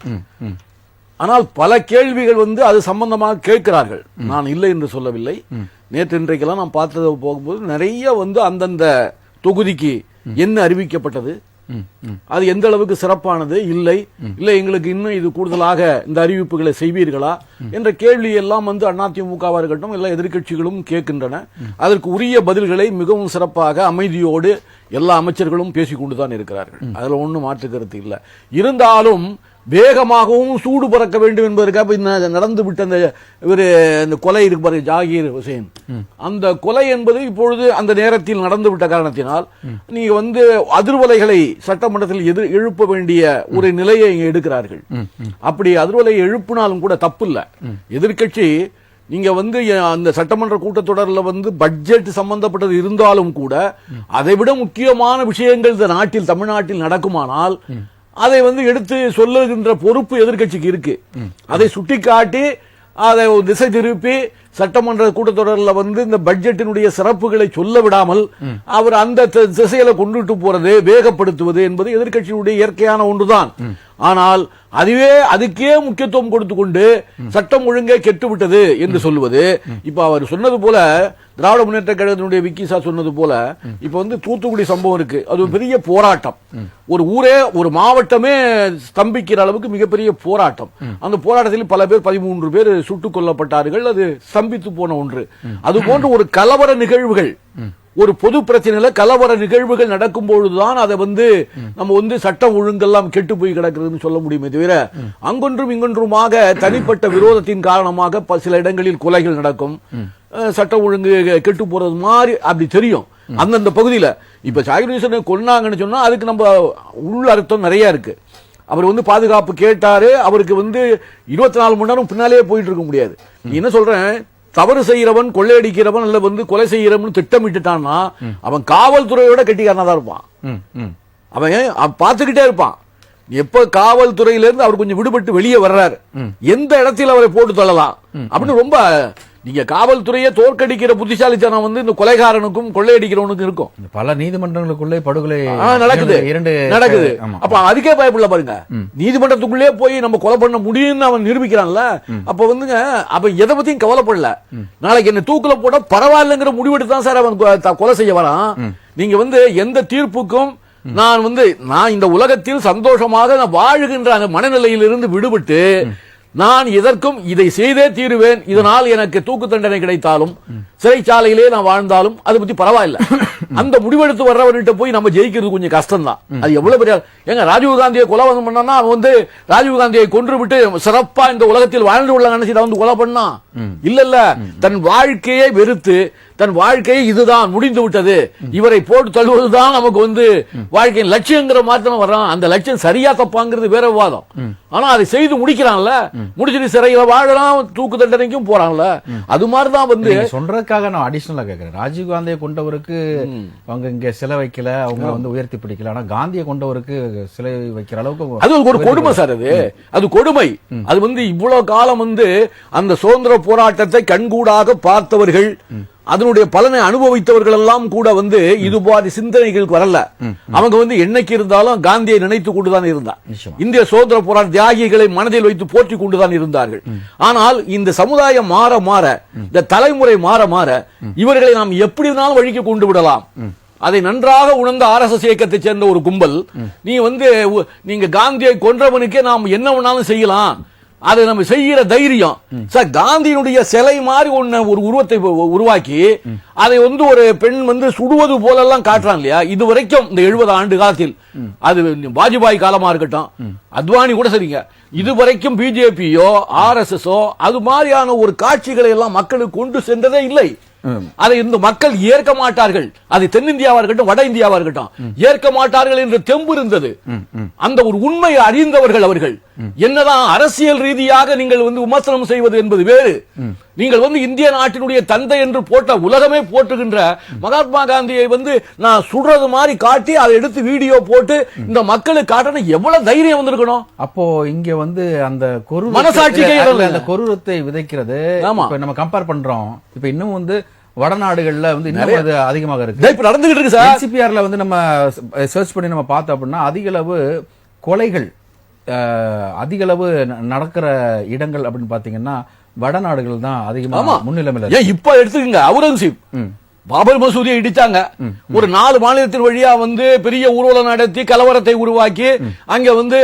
ஆனால் பல கேள்விகள் அது சம்பந்தமாக கேட்கிறார்கள். நான் இல்லை என்று சொல்லவில்லை. நேற்று இன்றைக்கெல்லாம் நான் பார்த்தது போகும்போது நிறைய அந்தந்த தொகுதிக்கு என்ன அறிவிக்கப்பட்டது, அது எந்த அளவுக்கு சிறப்பானது இல்லை எங்களுக்கு இன்னும் இது கூடுதலாக இந்த அறிவிப்புகளை செய்வீர்களா என்ற கேள்வி எல்லாம் வந்து அதிமுகவா இருக்கட்டும் எல்லா எதிர்க்கட்சிகளும் கேட்கின்றன. அதற்கு உரிய பதில்களை மிகவும் சிறப்பாக அமைதியோடு எல்லா அமைச்சர்களும் பேசிக்கொண்டுதான் இருக்கிறார்கள். அதுல ஒன்றும் மாற்று கருத்து இல்லை. இருந்தாலும் வேகமாகவும் சூடு பறக்க வேண்டும் என்பதற்காக நடந்து விட்ட அந்த கொலை இருக்கு பாருங்க, ஜாகீர் ஹுசைன், அந்த கொலை என்பது இப்பொழுது அந்த நேரத்தில் நடந்து விட்ட காரணத்தினால் நீங்க வந்து அதிர்வலைகளை சட்டமன்றத்தில் எழுப்ப வேண்டிய ஒரு நிலையை இங்க எடுக்கிறார்கள். அப்படி அதிர்வலை எழுப்பினாலும் கூட தப்பு இல்ல. எதிர்க்கட்சி நீங்க வந்து அந்த சட்டமன்ற கூட்டத்தொடரில் வந்து பட்ஜெட் சம்பந்தப்பட்டது இருந்தாலும் கூட அதை விட முக்கியமான விஷயங்கள் இந்த நாட்டில் தமிழ்நாட்டில் நடக்குமானால் அதை வந்து எடுத்து சொல்லுகின்ற பொறுப்பு எதிர்க்கட்சிக்கு இருக்கு. அதை சுட்டிக்காட்டி அதை திசை திருப்பி சட்டமன்ற கூட்டத்தொடரில் வந்து இந்த பட்ஜெட்டினுடைய சிறப்புகளை சொல்ல விடாமல் அவர் அந்த திசையில கொண்டுட்டு போறது வேகப்படுத்துவது என்பது எதிர்க்கட்சியுடைய இயற்கையான ஒன்றுதான். ஆனால் அதுக்கே முக்கியத்துவம் கொடுத்து கொண்டு சட்டம் ஒழுங்கை கெட்டுவிட்டது என்று சொல்லுவது, இப்ப அவர் சொன்னது போல திராவிட முன்னேற்ற கழகத்தினுடைய விக்கிசா சொன்னது போல இப்ப வந்து தூத்துக்குடி சம்பவம் இருக்கு. அது ஒரு பெரிய போராட்டம். ஒரு ஊரே ஒரு மாவட்டமே ஸ்தம்பிக்கிற அளவுக்கு மிகப்பெரிய போராட்டம். அந்த போராட்டத்தில் பல பேர் 13 பேர் சுட்டுக் கொல்லப்பட்டார்கள். அது ஸ்தம்பித்து போன ஒன்று. அது போன்ற ஒரு கலவர நிகழ்வுகள், ஒரு பொது பிரச்சனையில கலவர நிகழ்வுகள் நடக்கும் பொழுதுதான் அதை வந்து நம்ம வந்து சட்டம் ஒழுங்கெல்லாம் கெட்டு போய் கிடக்குதுன்னு சொல்ல முடியுமே தவிர அங்கொன்றும் இங்கொன்றுமாக தனிப்பட்ட விரோதத்தின் காரணமாக சில இடங்களில் கொலைகள் நடக்கும், சட்டம் ஒழுங்கு கெட்டு போறது மாதிரி அப்படி தெரியும் அந்தந்த பகுதியில. இப்ப ஜாகீர் ஹுசைனை கொன்னாங்கன்னு சொன்னா அதுக்கு நம்ம உள் அர்த்தம் நிறைய இருக்கு. அவர் வந்து பாதுகாப்பு கேட்டாரு, அவருக்கு வந்து 24 மணி நேரம் பின்னாலேயே போயிட்டு இருக்க முடியாது. நீ என்ன சொல்றேன், தவறு செய்யறவன் கொள்ளையடிக்கிறவன் அல்ல வந்து கொலை செய்யறவன் திட்டமிட்டுட்டான்னா அவன் காவல்துறையோட கெட்டிக்காரனா தான் இருப்பான். அவன் பார்த்துக்கிட்டே இருப்பான். எப்ப காவல்துறையிலிருந்து அவர் கொஞ்சம் விடுபட்டு வெளியே வர்றாரு, எந்த இடத்தில் அவரை போட்டு தள்ளலாம் அப்படின்னு ரொம்ப நீங்க காவல்துறையை தோற்கடிக்கிற புத்திசாலித்தனம் வந்து இந்த கொலைகாரனுக்கும் கொள்ளையடிக்கிறவனுக்கும் இருக்கும். பல நீதிமன்றங்களுக்குள்ளே படுகொலை நடக்குது. அப்ப அதுக்கே பயப்படல பாருங்க. நீதிமன்றத்துக்குள்ளே போய் நம்ம கொலை பண்ண முடியும்னு அவன் நிரூபிக்கிறான்ல. அப்ப வந்துங்க அப்ப எதை பத்தியும் கவலைப்படல. நாளைக்கு என்ன தூக்குல போட பரவாயில்லைங்கிற முடிவெடுத்து தான் சார் அவன் கொலை செய்ய வரான். நீங்க வந்து எந்த தீர்ப்புக்கும் நான் இந்த உலகத்தில் சந்தோஷமாக நான் வாழுகின்ற அந்த மனநிலையிலிருந்து விடுபட்டு நான் இதற்கும் இதை செய்தே தீருவேன், இதனால் எனக்கு தூக்கு தண்டனை கிடைத்தாலும் சிறைச்சாலையிலே நான் வாழ்ந்தாலும் அதை பத்தி பரவாயில்ல. அந்த முடிவெடுத்து வர்றவர்கிட்ட போய் நம்ம ஜெயிக்கிறது கொஞ்சம் கஷ்டம் தான். அது எவ்வளவு பெரிய எங்க ராஜீவ்காந்தியை கொலை பண்ணா அவன் வந்து ராஜீவ்காந்தியை கொன்று விட்டு சிறப்பா இந்த உலகத்தில் வாழ்ந்து உள்ள நினைச்சு வந்து கொலை பண்ணா இல்ல, தன் வாழ்க்கையை வெறுத்து தன் வாழ்க்கையை இதுதான் முடிந்து விட்டது, இவரை போட்டு தள்ளுவதுதான் நமக்கு வந்து வாழ்க்கையின் லட்சியங்கிற மாதிரி வர்றான். அந்த லட்சியம் சரியா தப்பாங்கிறது வேற விவாதம். ஆனா அதை செய்து முடிக்கிறான்ல, முடிச்சுட்டு சிறையில வாழலாம், தூக்கு தண்டனைக்கும் போறான்ல. அது மாதிரிதான் வந்து சொல்றதுக்காக நான் அடிஷனலா கேட்கிறேன். ராஜீவ்காந்தியை கொண்டவருக்கு அவங்க இங்க சிலை வைக்கல, அவங்க வந்து உயர்த்தி பிடிக்கல. ஆனா காந்தியை கொண்டவருக்கு சிலை வைக்கிற அளவுக்கு அது ஒரு கொடுமை சார். அது கொடுமை. அது வந்து இவ்வளவு காலம் வந்து அந்த சுதந்திர போராட்டத்தை கண்கூடாக பார்த்தவர்கள், அதனுடைய பலனை அனுபவித்தவர்கள் எல்லாம் கூட வந்து இது மாதிரி சிந்தனைகளுக்கு வரல. அவங்க வந்து என்னைக்கு இருந்தாலும் காந்தியை நினைத்துக் கொண்டுதான் இருந்தார். இந்திய சுதந்திர போராட்ட தியாகிகளை மனதில் வைத்து போற்றி கொண்டுதான் இருந்தார்கள். ஆனால் இந்த சமுதாயம் மாற மாற, இந்த தலைமுறை மாற மாற இவர்களை நாம் எப்படி வேணாலும் வழிக்கு கொண்டு விடலாம். அதை நன்றாக உணர்ந்த RSS இயக்கத்தை சேர்ந்த ஒரு கும்பல், நீங்க காந்தியை கொன்றவனுக்கே நாம் என்ன வேணாலும் செய்யலாம், அதை நம்ம செய்யற தைரியம் சார். காந்தியினுடைய சிலை மாதிரி ஒரு உருவத்தை உருவாக்கி அதை வந்து ஒரு பெண் வந்து சுடுவது போலெல்லாம் காட்டுறான் இல்லையா. இதுவரைக்கும் இந்த 70 ஆண்டு காலத்தில், அது வாஜ்பாய் காலமா இருக்கட்டும், அத்வானி கூட சரிங்க, இதுவரைக்கும் பிஜேபியோ RSSஓ அது மாதிரியான ஒரு காட்சிகளை எல்லாம் மக்களுக்கு கொண்டு சென்றதே இல்லை. அதை இந்த மக்கள் ஏற்க மாட்டார்கள். அது தென்னிந்தியாவா இருக்கட்டும் வட இந்தியாவா இருக்கட்டும் ஏற்க மாட்டார்கள் என்ற தெம்பு இருந்தது. அந்த ஒரு உண்மையை அறிந்தவர்கள் அவர்கள். என்னதான் அரசியல் ரீதியாக நீங்கள் வந்து விமர்சனம் செய்வது என்பது வேறு. நீங்கள் வந்து இந்திய நாட்டினுடைய தந்தை என்று போட்ட உலகமே போட்டுகின்ற மகாத்மா காந்தியை வந்து நான் சுடுறது மாதிரி காட்டி அதை எடுத்து வீடியோ போட்டு இந்த மக்களுக்கு காட்டணும், எவ்வளவு தைரியம் வந்திருக்கணும். அப்போ இங்க வந்து அந்த மனசாட்சிக்கு அந்த கொரூரத்தை விதைக்கிறது நம்ம கம்பேர் பண்றோம். இப்ப இன்னும் வந்து வடநாடுகள்ல வந்து இன்னும் அதிகமாக இருக்கு. இப்ப நடந்துகிட்டு இருக்கு சார். NCPRல வந்து நம்ம சர்ச் பண்ணி நம்ம பார்த்தோம் அப்படின்னா அதிக அளவு கொலைகள் அதிக அளவு நடக்கிற இடங்கள் அப்படின்னு பாத்தீங்கன்னா வடநாடுகள் தான் அதிகமா முன்னிலைமையில. இப்ப எடுத்துக்கங்க, அவுரங்கசீப் பாபர் மசூதியை இடிச்சாங்க. ஒரு 4 மாநிலத்தின் வழியா வந்து பெரிய ஊர்வலம் நடத்தி கலவரத்தை உருவாக்கி அங்க வந்து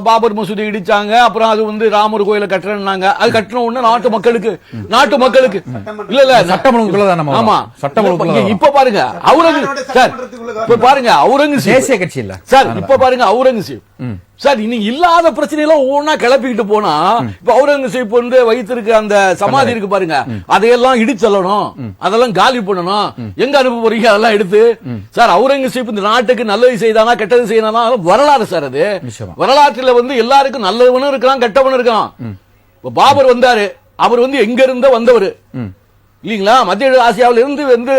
பாபர் மசூதியை இடிச்சாங்க. அப்புறம் அது வந்து ராமர் கோயிலை கட்டுறாங்க. அது கட்டின உடனே நாட்டு மக்களுக்கு இல்ல சட்டம் ஒழுங்குக்குள்ள ஆமா சட்டம் ஒழுங்குக்குள்ள இப்ப பாருங்க அவுரங்கசீப் தேசிய கட்சி இல்ல சார். இப்ப பாருங்க அவுரங்கசீப் சார், இன்னைக்கு இல்லாத பிரச்சனை எல்லாம் ஒவ்வொன்னா கிளப்பிக்கிட்டு போனா, இப்ப அவுரங்கசீப் வந்து வைத்திருக்க அந்த சமாதி இருக்கு பாருங்க, அதையெல்லாம் இடிச்சல்லணும், அதெல்லாம் காலி பண்ணணும். எங்க அனுப்ப போறீங்க அதெல்லாம் எடுத்து? சார், அவுரங்கசீப் இந்த நாட்டுக்கு நல்லது செய்தானா கெட்டது செய்தானா வரலாறு சார். அது வரலாற்றுல வந்து எல்லாருக்கும் நல்லவனும் இருக்கான் கெட்டவனும் இருக்கான். பாபர் வந்தாரு, அவர் வந்து எங்க இருந்த வந்தவர் இல்லீங்களா? மத்திய ஆசியாவில இருந்து வந்து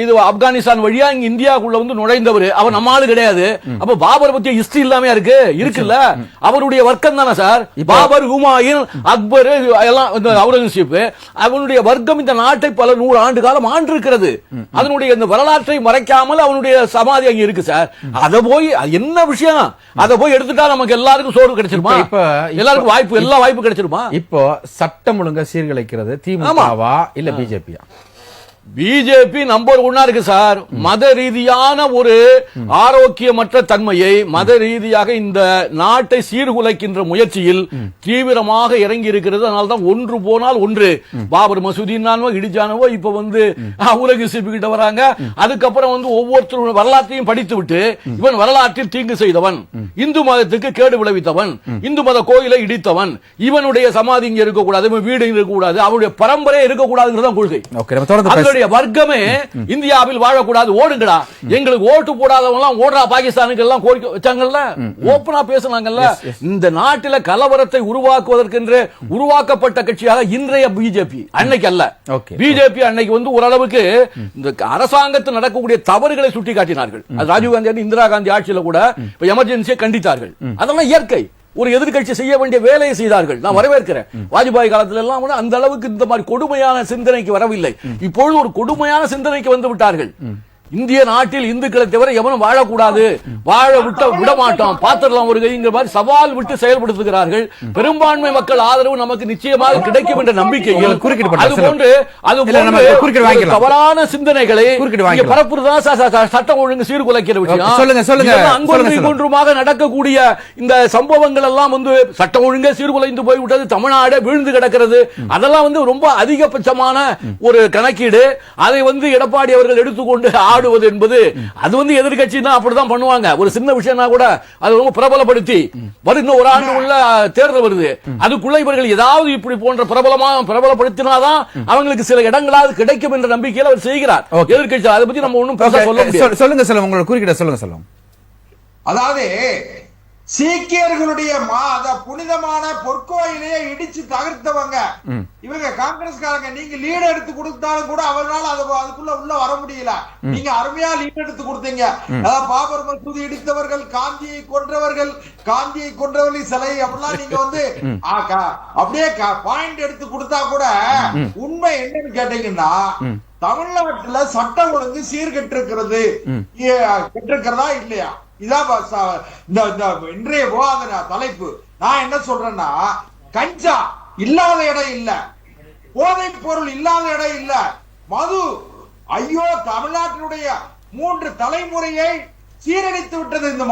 இது ஆப்கானிஸ்தான் வழியா இங்க இந்தியாவுக்குள்ள வந்து நுழைந்தவர். அவர் நம்ம ஆளு கிடையாது. அப்ப பாபர் பத்திய ஹிஸ்டரி இல்லாம இருக்குல்ல, அவருடைய வர்க்கம் தானே சார். பாபர், ஹுமாயூன், அக்பர் எல்லாம் அவுரங்கசீப், அவனுடைய வர்க்கம் இந்த நாட்டை பல 100 ஆண்டு காலம் ஆண்டு இருக்கிறது. அதனுடைய இந்த வரலாற்றை மறைக்காமல் அவனுடைய சமாதி அங்க இருக்கு சார். அத போய் என்ன விஷயம், அத போய் எடுத்துட்டா நமக்கு எல்லாருக்கும் சோறு கிடைச்சிருமா? எல்லாருக்கும் வாய்ப்பு, எல்லா வாய்ப்பு கிடைச்சிருமா? இப்போ சட்டம் ஒழுங்க சீர்குலைக்கிறது திமுகவா இல்ல பிஜேபியா? பிஜேபி நம்பர் 1 இருக்கு சார். மத ரீதியான ஒரு ஆரோக்கியமற்ற தன்மையை, மத ரீதியாக இந்த நாட்டை சீர்குலைக்கின்ற முயற்சியில் தீவிரமாக இறங்கி இருக்கிறது. அதனால்தான் ஒன்று போனால் ஒன்று. பாபர் மசூதினானோ இடிச்சானவோ இப்ப வந்து அவுரங்கசீப் கிட்ட வராங்க. அதுக்கப்புறம் வந்து ஒவ்வொருத்தரும் வரலாற்றையும் படித்து விட்டு, இவன் வரலாற்றில் தீங்கு செய்தவன், இந்து மதத்துக்கு கேடு விளைவித்தவன், இந்து மத கோயிலை இடித்தவன், இவனுடைய சமாதி இங்க இருக்கக்கூடாது, வீடு இருக்கக்கூடாது, அவருடைய பரம்பரை இருக்கக்கூடாதுங்கிறதான் கொள்கை. வர்க்கமே இந்தியாவில் வாழக்கூடாது, ஓடுங்கடா, எங்களுக்கு ஓட்டு போடாதவங்க ஓடுறா பாகிஸ்தானுக்கு எல்லாம் கோரிக்கை வச்சாங்கல்ல, ஓப்பனா பேசினாங்கல்ல. இந்த நாட்டில கலவரத்தை உருவாக்குவதற்கென்று உருவாக்கப்பட்ட கட்சியாக இன்றைய பிஜேபி, அன்னைக்கு அல்ல. பிஜேபி அன்னைக்கு வந்து ஓரளவுக்கு இந்த அரசாங்கத்தில் நடக்கக்கூடிய தவறுகளை சுட்டி காட்டினார்கள். ராஜீவ் காந்தி, இந்திரா காந்தி ஆட்சியில் கூட எமர்ஜென்சியை கண்டித்தார்கள். அதெல்லாம் இயற்கை. ஒரு எதிர்கட்சி செய்ய வேண்டிய வேலையை செய்தார்கள், நான் வரவேற்கிறேன். வாஜ்பாய் காலத்தில் எல்லாம் அந்த அளவுக்கு இந்த மாதிரி கொடுமையான சிந்தனைக்கு வரவில்லை. இப்பொழுது ஒரு கொடுமையான சிந்தனைக்கு வந்து விட்டார்கள். இந்திய நாட்டில் இந்துக்களை தவிர எவனும் வாழக்கூடாது, வாழ விட மாட்டோம், பாத்திரலாம் ஒரு கைங்கிற மாதிரி சவால் விட்டு செயல்படுத்துகிறார்கள். பெரும்பான்மை மக்கள் ஆதரவு நமக்கு நிச்சயமாக கிடைக்கும் என்ற நம்பிக்கையில் தவறான சிந்தனைகளை பரப்புறதா சட்டம் ஒழுங்கு சீர்குலைக்கிற விஷயம். ஒன்றுமாக நடக்கக்கூடிய இந்த சம்பவங்கள் எல்லாம் வந்து சட்டம் ஒழுங்கே சீர்குலைந்து போய்விட்டது, தமிழ்நாடு வீழ்ந்து கிடக்கிறது. அதெல்லாம் வந்து ரொம்ப அதிகபட்சமான ஒரு கணக்கீடு. அதை வந்து எடப்பாடி அவர்கள் எடுத்துக்கொண்டு ஆடுவது என்பது, அது வந்து எதிர்கட்சினா அப்படிதான் பண்ணுவாங்க. ஒரு சின்ன விஷயம்னா கூட அது ரொம்ப பிரபலப்படுத்தி இன்னும் ஒரு ஆண்டு உள்ள தேர்தல் வருது, அதுக்குள்ள இவர்கள் ஏதாவது இப்படி போன்ற பிரபலப்படுத்தினாதான் அவங்களுக்கு சில இடங்களாவது கிடைக்கும் என்ற நம்பிக்கையில் அவர் செய்கிறார் எதிர்கட்சி. அதை பத்தி நம்ம ஒன்றும் சொல்ல முடியாது. சொல்லுங்க செல்வம், உங்களை குறுக்கிட சொல்லுங்க செல்வம். அதாவது சீக்கியர்களுடைய புனிதமான பொற்கோயிலையே இடிச்சு தகர்த்தவங்க இவங்க காங்கிரஸ்காரங்க. நீங்க லீடு எடுத்து கொடுத்தாலும் கூட அவரால் அதுக்குள்ள உள்ள வர முடியல. நீங்க அருமையா லீடு எடுத்து கொடுத்தீங்க. அதாவது பாபர் மசூதி இடித்தவர்கள், காந்தியை கொன்றவர்கள் சிலை அப்படிலாம் நீங்க வந்து அப்படியே பாயிண்ட் எடுத்து கொடுத்தா கூட உண்மை என்னன்னு கேட்டீங்கன்னா, தமிழ்நாட்டுல சட்டம் ஒழுங்கு சீர்கெட்டு இருக்கிறதா இல்லையா? இதான் இன்றைய விவாத தலைப்பு. நான் என்ன சொல்றேன்னா, கஞ்சா இல்லாத இடம் இல்ல, போதைப் பொருள் இல்லாத இடம் இல்ல, மது, ஐயோ தமிழ்நாட்டினுடைய 3 தலைமுறையை சீரழித்து விட்டது இந்த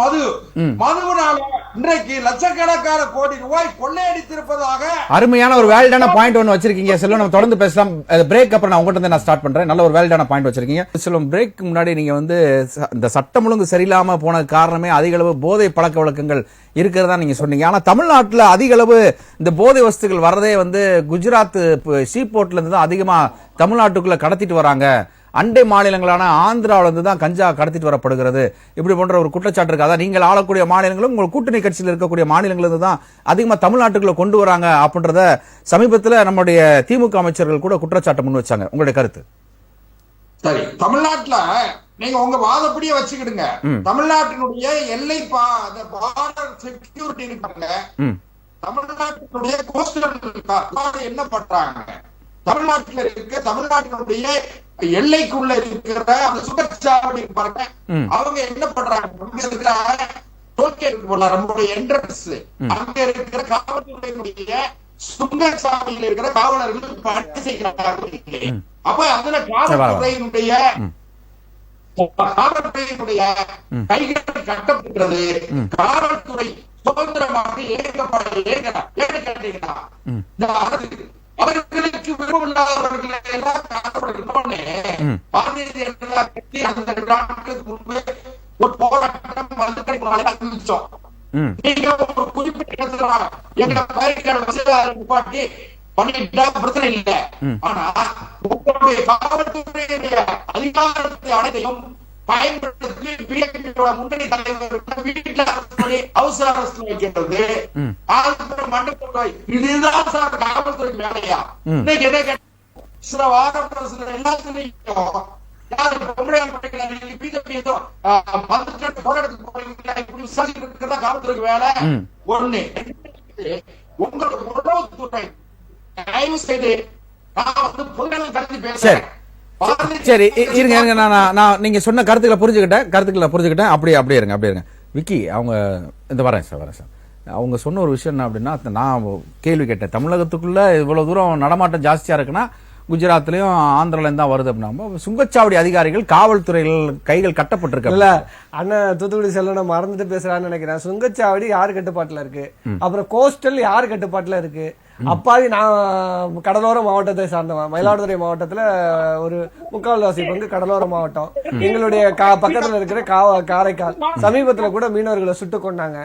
மதுவினால இன்றைக்கு லட்சக்கணக்கான கோடி ரூபாய் கொள்ளையடித்திருப்பதாக அருமையான ஒரு வேலிடான பாயிண்ட் ஒன்னு வச்சிருக்கீங்க செல்வம். நம்ம தொடர்ந்து பேசலாம். பிரேக் அப்புறம் நான் உங்ககிட்ட நான் ஸ்டார்ட் பண்றேன். நல்ல ஒரு வேலிடான பாயிண்ட் வச்சிருக்கீங்க செல்வம். பிரேக் முன்னாடி நீங்க வந்து இந்த சட்டம் ஒழுங்கு சரியில்லாம போன காரணமே அதிக அளவு போதை பழக்க வழக்கங்கள் இருக்கிறதா நீங்க சொன்னீங்க. ஆனா தமிழ்நாட்டில் அதிக அளவு இந்த போதை வஸ்துகள் வர்றதே வந்து குஜராத் சீபோர்ட்ல இருந்து தான் அதிகமா தமிழ்நாட்டுக்குள்ள கடத்திட்டு வராங்க. அண்டை மாநிலங்களான ஆந்திராவில இருந்து தான் கஞ்சா கடத்திட்டு வரப்படுகிறது. இப்படி போன்ற ஒரு குற்றச்சாட்டு இருக்கு. அதான் நீங்கள் ஆளக்கூடிய மாநிலங்களும் உங்கள் கூட்டணி கட்சியில் இருக்கக்கூடிய மாநிலங்கள் இருந்து தான் அதிகமா தமிழ்நாட்டுக்குள்ள கொண்டு வராங்க அப்படின்றத சமீபத்தில் நம்முடைய திமுக அமைச்சர்கள் கூட குற்றச்சாட்டு முன் வச்சாங்க. உங்களுடைய கருத்து? சரி, தமிழ்நாட்டுல நீங்க உங்க வாதப்படியே வச்சுக்கிடுங்க. தமிழ்நாட்டினுடைய எல்லை செக்யூரிட்டி இருக்காங்க, தமிழ்நாட்டினுடைய கோஸ்டல் என்ன பண்றாங்க, தமிழ்நாட்டில் இருக்க தமிழ்நாட்டினுடைய எல்லைக்குள்ள இருக்கிற அந்த சுங்கச்சாவடி பாருங்க, அவங்க என்ன பண்றாங்க, நம்மளுடைய என்ட்ரன்ஸ் அங்க இருக்கிற காவல்துறையினுடைய சுங்கச்சாவடியில் இருக்கிற காவலர்கள் பணி செய்கிறார்கள். அப்ப அதுல காவல்துறையினுடைய கைகள் கட்டப்பட்டது. காவல்துறை சுதந்திரமாக அவர்களுக்கு விருப்பம் இல்லாதவர்களை எல்லாம் முன்பு ஒரு போராட்டம் அறிவிச்சோம். நீங்க ஒரு குறிப்பிட்ட இடத்துல எங்க பயிற்சி பண்ணிட்டா பிரச்சனை இல்லை. ஆனா உங்களுடைய காவல்துறையுடைய அதிகாரத்தை அனைத்தையும் பயன்படுத்தி முன்னணி தலைவர் வீட்டுல அவசர அரசு வைக்கிறது. இதுதான் சார் காவல்துறை வேலையா? இன்னைக்கு என்ன சில வாரம் எல்லாத்துலயும் காவல்துறைக்கு வேலை ஒண்ணு. உங்களுக்கு உளவுத்துறை தயவு செய்து பொதுநலம் கருதி பேசுறேன். சரி இருங்க, நான் நீங்க சொன்ன கருத்துக்களை புரிஞ்சுக்கிட்டேன். அப்படியே இருங்க. விக்கி அவங்க இந்த வரேன் சார். அவங்க சொன்ன ஒரு விஷயம் என்ன அப்படின்னா, நான் கேள்வி கேட்டேன், தமிழகத்துக்குள்ள இவ்வளவு தூரம் நடமாட்டம் ஜாஸ்தியா இருக்குன்னா குஜராத்லயும் ஆந்திராலயும் தான் வருது அப்படின்னா, சுங்கச்சாவடி அதிகாரிகள் காவல்துறைகள் கைகள் கட்டப்பட்டிருக்க இல்ல. அண்ணன் தூத்துக்குடி செல்வனை மறந்துட்டு பேசுறான்னு நினைக்கிறேன். சுங்கச்சாவடி யாரு கட்டுப்பாட்டுல இருக்கு? அப்புறம் கோஸ்டல் யாரு கட்டுப்பாட்டுல இருக்கு? அப்பாவி நான் கடலோர மாவட்டத்தை சார்ந்தவன். மயிலாடுதுறை மாவட்டத்துல ஒரு 3/4 பங்கு கடலோர மாவட்டம். எங்களுடைய பக்கத்துல இருக்கிற காரைக்கால் சமீபத்துல கூட மீனவர்களை சுட்டு கொண்டாங்க.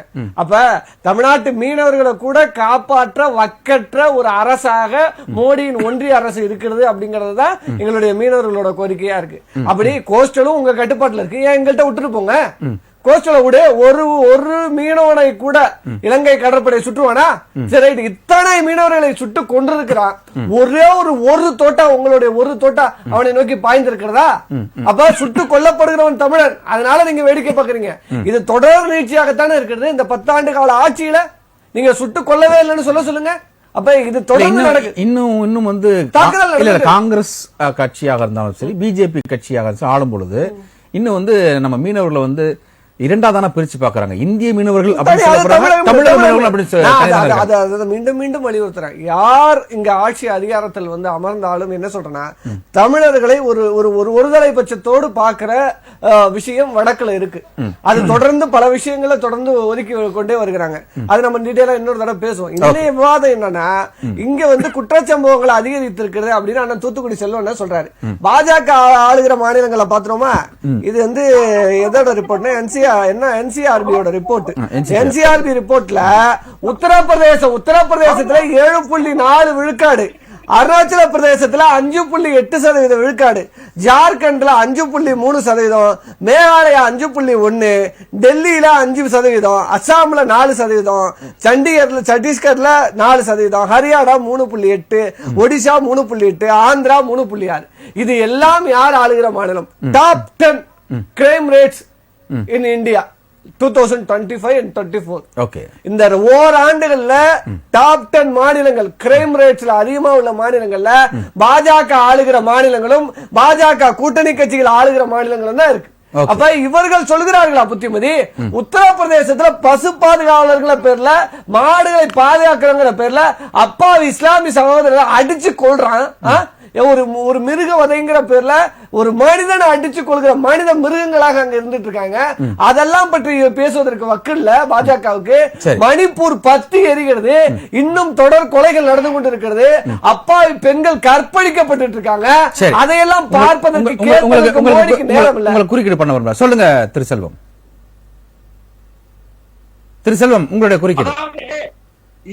அப்ப தமிழ்நாட்டு மீனவர்களை கூட காப்பாற்ற வக்கற்ற ஒரு அரசாக மோடியின் ஒன்றிய அரசு இருக்கிறது அப்படிங்கறதுதான் எங்களுடைய மீனவர்களோட கோரிக்கையா இருக்கு. அப்படி கோஸ்டலும் உங்க கட்டுப்பாட்டுல இருக்கு, ஏன் எங்கள்கிட்ட விட்டுட்டு போங்க. கோஸ்டல விட ஒரு மீனவனை கூட இலங்கை கடற்படை சுற்றுவானா? சரி, இத்தனை மீனவர்களை சுட்டு கொண்டிருக்கிறான். ஒரே ஒரு தோட்டா, உங்களுடைய ஒரு தோட்டா அவனை நோக்கி பாய்ந்திருக்கிறதா? அப்ப சுட்டு கொல்லப்படுகிறவன் தமிழன். அதனால நீங்க வேடிக்கை பாக்குறீங்க. இது தொடர் நீட்சியாகத்தானே இருக்கிறது. இந்த 10 ஆண்டு கால ஆட்சியில நீங்க சுட்டு கொல்லவே இல்லைன்னு சொல்லுங்க. அப்ப இது தொடர்ந்து இன்னும் வந்து காங்கிரஸ் கட்சியாக இருந்தாலும் சரி, பிஜேபி கட்சியாக ஆளும் பொழுது இன்னும் வந்து நம்ம மீனவர்களை வந்து இரண்டாதான பிரிச்சு பாக்குறாங்க. இந்திய மீனவர்கள் மீண்டும் மீண்டும் வலியுறுத்துறேன். யார் இங்க ஆட்சி அதிகாரத்தில் வந்து அமர்ந்தாலும் என்ன சொல்றேன்னா, தமிழர்களை ஒருதலை பட்சத்தோடு பாக்குற விஷயம் வடக்குல இருக்கு. அது தொடர்ந்து பல விஷயங்களை தொடர்ந்து ஒதுக்கி கொண்டே வருகிறாங்க. அது நம்ம டீடைலா இன்னொரு தடவை பேசுவோம். இன்றைய விவாதம் என்னன்னா, இங்க வந்து குற்றச்சம்பவங்களை அதிகரித்திருக்கிறது அப்படின்னு அண்ணன் தூத்துக்குடி செல்வன் சொல்றாரு. பாஜக ஆளுகிற மாநிலங்களை பாத்துறோமா? இது வந்து எதோட ரிப்போர்ட்னா என்சிஆர்பியோட ரிப்போர்ட். என்சிஆர்பி ரிப்போர்ட்ல உத்தரப்பிரதேசத்துல 7.4 விழுக்காடு, அருணாச்சல பிரதேசத்துல 5.8% விழுக்காடு, ஜார்க்கண்ட்ல 5.3%, மேகாலயா 5.1%, டெல்லியில 5%, அசாம்ல 4%, சத்தீஸ்கர்ல 4%, ஹரியானா 3.8%, ஒடிசா 3.8%, ஆந்திரா 3.6%. இது எல்லாம் யார் ஆளுகிற மாநிலம்? Top 10 crime rates in India 2025 and 24. Okay, இந்த ஓராண்டுகள்ல டாப் 10 மாநிலங்கள் கிரைம் ரேட்ஸ்ல அதிகமா உள்ள மாநிலங்கள்ல பாஜக ஆளுகிற மாநிலங்களும் பாஜக கூட்டணி கட்சிகள் ஆளுகிற மாநிலங்களும் தான் இருக்கு. அப்ப இவர்கள் சொல்கிறார்களா புத்திமதி? உத்தரப்பிரதேசத்துல பசு பாதுகாவலர்கள் பேர்ல, மாடுகளை பாதுகாக்கிறவங்க பேர்ல அப்பாவி இஸ்லாமிய சகோதரர்கள் அடிச்சு கொள்றான். ஒரு மிருக வதைங்கிற பேர்ல ஒரு மனிதனை அடிச்சு கொள்கிற மனித மிருகங்களாக அங்க இருந்துட்டு இருக்காங்க. அதெல்லாம் பற்றி பேசுவதற்கு வக்கில்ல பாஜகவுக்கு. மணிப்பூர் பத்தி எரிகிறது, இன்னும் தொடர் கொலைகள் நடந்து கொண்டிருக்கிறது, அப்பாவி பெண்கள் கற்பழிக்கப்பட்டு இருக்காங்க. அதையெல்லாம் பார்ப்பதற்கு நேரம் இல்ல. குறுக்கீடு பண்ண வரல. சொல்லுங்க திருசெல்வம். உங்களுடைய குறுக்கீடு.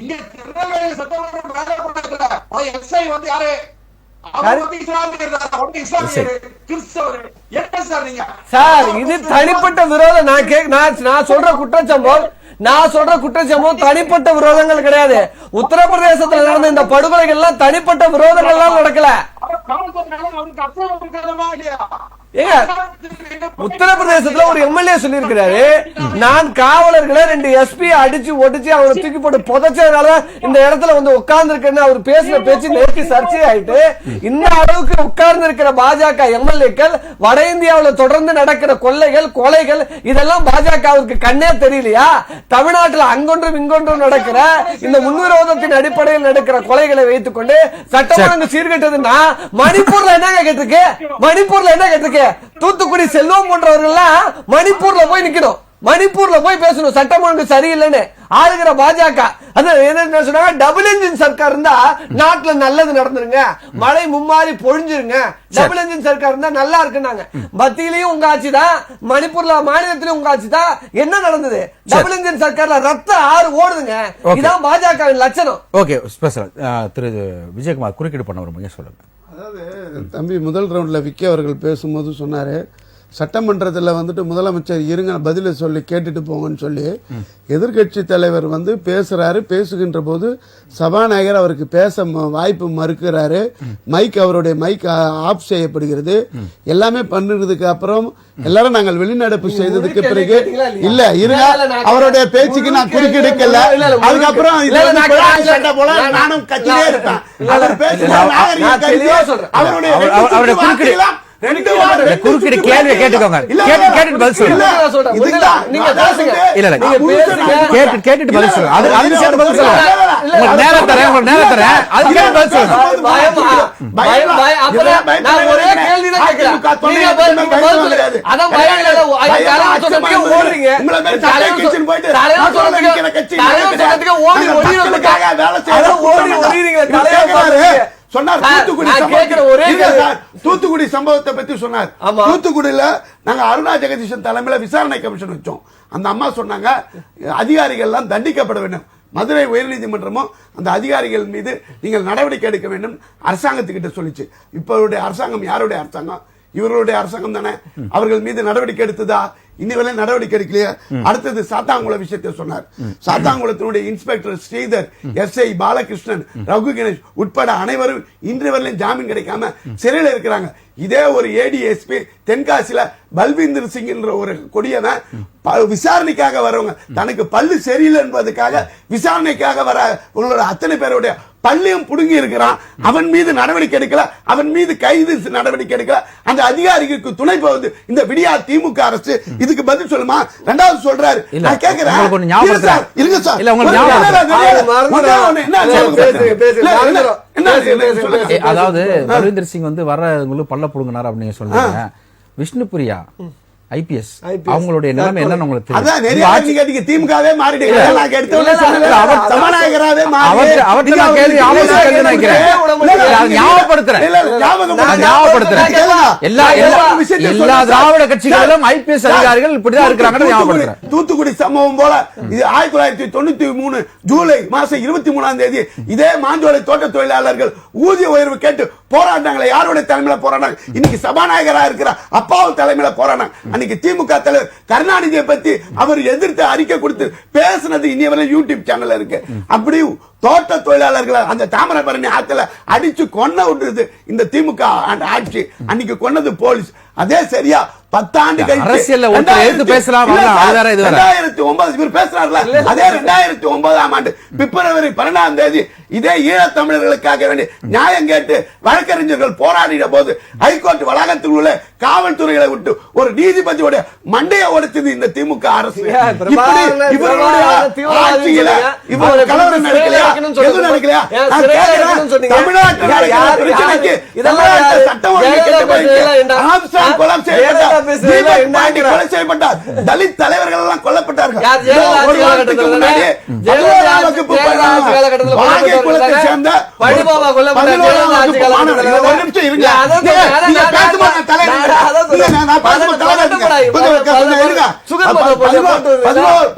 இங்க திருநெல்வேலி சட்டமன்ற எஸ்ஐ வந்து யாரு? சார், இது தனிப்பட்ட விரோதம். நான் சொல்ற குற்றச்சம்பவம் தனிப்பட்ட விரோதங்கள் கிடையாது. உத்தரப்பிரதேசத்தில் நடந்த இந்த படுகொலைகள் எல்லாம் தனிப்பட்ட விரோதங்கள் எல்லாம் நடக்கல. உத்தரப்பிரதேசத்துல ஒரு எம்எல்ஏ சொல்லியிருக்கிறாரு, நான் காவலர்களை 2 எஸ்பி அடிச்சு ஒடிச்சு அவரை தூக்கி போட்டு புதைச்சதுனால இந்த இடத்துல வந்து உட்கார்ந்து இருக்கேன்னு அவர் பேசின பேச்சு நேற்று சர்ச்சை ஆயிட்டு, இந்த அளவுக்கு உட்கார்ந்து இருக்கிற பாஜக எம்எல்ஏக்கள் வட இந்தியாவில் தொடர்ந்து நடக்கிற கொள்ளைகள் கொலைகள் இதெல்லாம் பாஜகவுக்கு கண்ணே தெரியலையா? தமிழ்நாட்டில் அங்கொன்றும் இங்கொன்றும் நடக்கிற இந்த முன்விரோதத்தின் அடிப்படையில் நடக்கிற கொலைகளை வைத்துக் கொண்டு சட்டம் ஒழுங்கு சீர்கெட்டதுன்னா மணிப்பூர்ல என்ன கேட்டிருக்கு? மணிப்பூர்ல என்ன கேட்டிருக்கு? தூத்துக்குடி செல்வம் போன்றவர்கள் மணிப்பூர்ல போய் நிக்கணும், மணிப்பூர்ல போய் பேசணும் சட்டம் ஒழுங்கு சரியில்லைன்னு. ஆளுகிற பாஜக அது என்ன சொன்னாங்க, டபுள் என்ஜின் சர்க்கார் இருந்தா நாட்டுல நல்லது நடந்துருங்க, மழை மும்மாறி பொழிஞ்சிருங்க, டபுள் என்ஜின் சர்க்கார் இருந்தா நல்லா இருக்குன்னாங்க. மத்தியிலையும் உங்க ஆட்சி தான், மணிப்பூர்ல மாநிலத்திலும் உங்க ஆட்சி தான். என்ன நடந்தது? டபுள் என்ஜின் சர்க்கார்ல ரத்த ஆறு ஓடுதுங்க. இதான் பாஜகவின் லட்சணம். ஓகே, ஸ்பெஷல் திரு விஜயகுமார் குறுக்கீடு பண்ண விரும்புங்க, சொல்லுங்க. அதாவது தம்பி முதல் ரவுண்ட்ல விக்கி அவர்கள் பேசும்போது சொன்னாரு, சட்டமன்றத்தில் வந்துட்டு முதலமைச்சர் இருங்க பதில சொல்லி கேட்டுட்டு போங்கன்னு சொல்லி எதிர்கட்சி தலைவர் வந்து பேசுறாரு. பேசுகின்ற போது சபாநாயகர் அவருக்கு பேச வாய்ப்பு மறுக்கிறாரு. மைக் அவருடைய மைக் ஆஃப் செய்யப்படுகிறது. எல்லாமே பண்ணுறதுக்கு அப்புறம் எல்லாரும் நாங்கள் வெளிநடப்பு செய்ததுக்கு பிறகு இல்ல இருங்க அவருடைய பேச்சுக்கு நான் குறுக்கெடுக்கல. அதுக்கப்புறம் நானும் கட்சியிலே இருப்பேன். அவர் அவருடைய குறுக்கீடு கேள்வியை கேட்டுக்கோங்க, கேட்டுட்டு பதில் சொல்லுங்க. கேட்டுட்டு பதில் சொல்லுங்க. அதுக்கு சேர்த்து பதில் சொல்லுங்க. உங்களுக்கு நேரம் தரேன், உங்களுக்கு நேரம் தரேன், அதுக்கு கேட்டு பதில் சொல்லுங்க. ஒரே கேள்வி தான் கேட்கிறேன். தூத்துக்குடி சம்பவத்தை பத்தி சொன்னார். தூத்துக்குடியில நாங்க அருணா ஜெகதீசன் தலைமையில விசாரணை கமிஷன் வச்சோம். அந்த அம்மா சொன்னாங்க அதிகாரிகள் எல்லாம் தண்டிக்கப்பட வேண்டும். மதுரை உயர்நீதிமன்றமும் அந்த அதிகாரிகள் மீது நீங்கள் நடவடிக்கை எடுக்க வேண்டும் அரசாங்கத்துக்கிட்ட சொல்லிச்சு. இப்ப அரசாங்கம் யாருடைய அரசாங்கம்? இவர்களுடைய அரசாங்கம் தானே. அவர்கள் மீது நடவடிக்கை எடுத்ததா? இன்னி வரை நடவடிக்கை எடுக்கலையா? அடுத்தது சாத்தாங்குளம் விஷயத்தை சொன்னார். சாத்தாங்குளத்தினுடைய இன்ஸ்பெக்டர் ஸ்ரீதர், எஸ்ஐ பாலகிருஷ்ணன், ரகு கணேஷ் உட்பட அனைவரும் இன்று வரையிலும் ஜாமீன் கிடைக்காம சிறையில் இருக்கிறாங்க. இதே ஒரு ஏடிஎஸ்பி தென்காசியில பல்வீந்தர் சிங் என்ற ஒரு கொடியவன் விசாரணைக்காக வரவங்க தனக்கு பல்லு சரியில்லை என்பதுக்காக விசாரணைக்காக வர உங்களோட அத்தனை பேருடைய பள்ளியும் புடுங்கி இருக்கிறான். அவன் மீது நடவடிக்கை எடுக்கல, அவன் மீது கைது நடவடிக்கை எடுக்கல. அந்த அதிகாரிக்கு துணை போகுது இந்த விடியா திமுக அரசு. இதுக்கு பதில் சொல்லுமா? ரெண்டாவது சொல்றாரு, நான் கேக்குறேன் இருங்க சார், அதாவது பல்வீந்தர் சிங் வந்து வர்றவங்களுக்கு பல்ல புடுங்கினார் அப்படின்னு சொல்றாங்க. விஷ்ணுபிரியா ஐபிஎஸ் அவங்களுடைய நிலைமை என்னன்னு உங்களுக்கு தெரியும். திமுகவே மாறிடுங்க. எல்லா திராவிட கட்சிகளிலும் ஐபிஎஸ் அதிகாரிகள் இப்படிதான் இருக்கிறாங்க. தூத்துக்குடி சம்பவம் போல இது 1993 ஜூலை மாசம் 23ஆம் தேதி இதே மாஞ்சோலை தோட்ட தொழிலாளர்கள் ஊதிய உயர்வு கேட்டு போராட்டாங்களே. யாருடைய தலைமையில போராட்டாங்க? இன்னைக்கு சபாநாயகராக இருக்கிற அப்பாவு தலைமையில போராட்டாங்க. அன்னைக்கு திமுக தலைவர் கருணாநிதியை பத்தி அவர் எதிர்த்து அறிக்கை கொடுத்து பேசினது இன்னைய வரை யூடியூப் சேனல் இருக்கு. அப்படி தோட்ட தொழிலாளர்களை அந்த தாமிரபரணி ஆத்துல அடிச்சு கொன்ன விட்டுருது இந்த திமுக ஆட்சி. அன்னைக்கு கொன்னது போலீஸ். அதே சரியா 10 ஆண்டு கழிச்சு 2009 பேசுறாருல, அதே 2009ஆம் ஆண்டு பிப்ரவரி 12ஆம் தேதி இதே ஈழத்தமிழர்களுக்காக வேண்டி நியாயம் கேட்டு வழக்கறிஞர்கள் போராடின போது ஹைகோர்ட் வளாகத்தில் உள்ள காவல்துறைகளை விட்டு ஒரு நீதிபதியோட மண்டையை உடைச்சது இந்த திமுக அரசு. இவருடைய ஆட்சியில இவர் கலவரம் நடக்கலையா? எது நடக்கலையா? தமிழ்நாட்டு சட்டம் கொலை செய்யப்பட்டார். தலித் தலைவர்கள் எல்லாம் கொல்லப்பட்டார்கள்.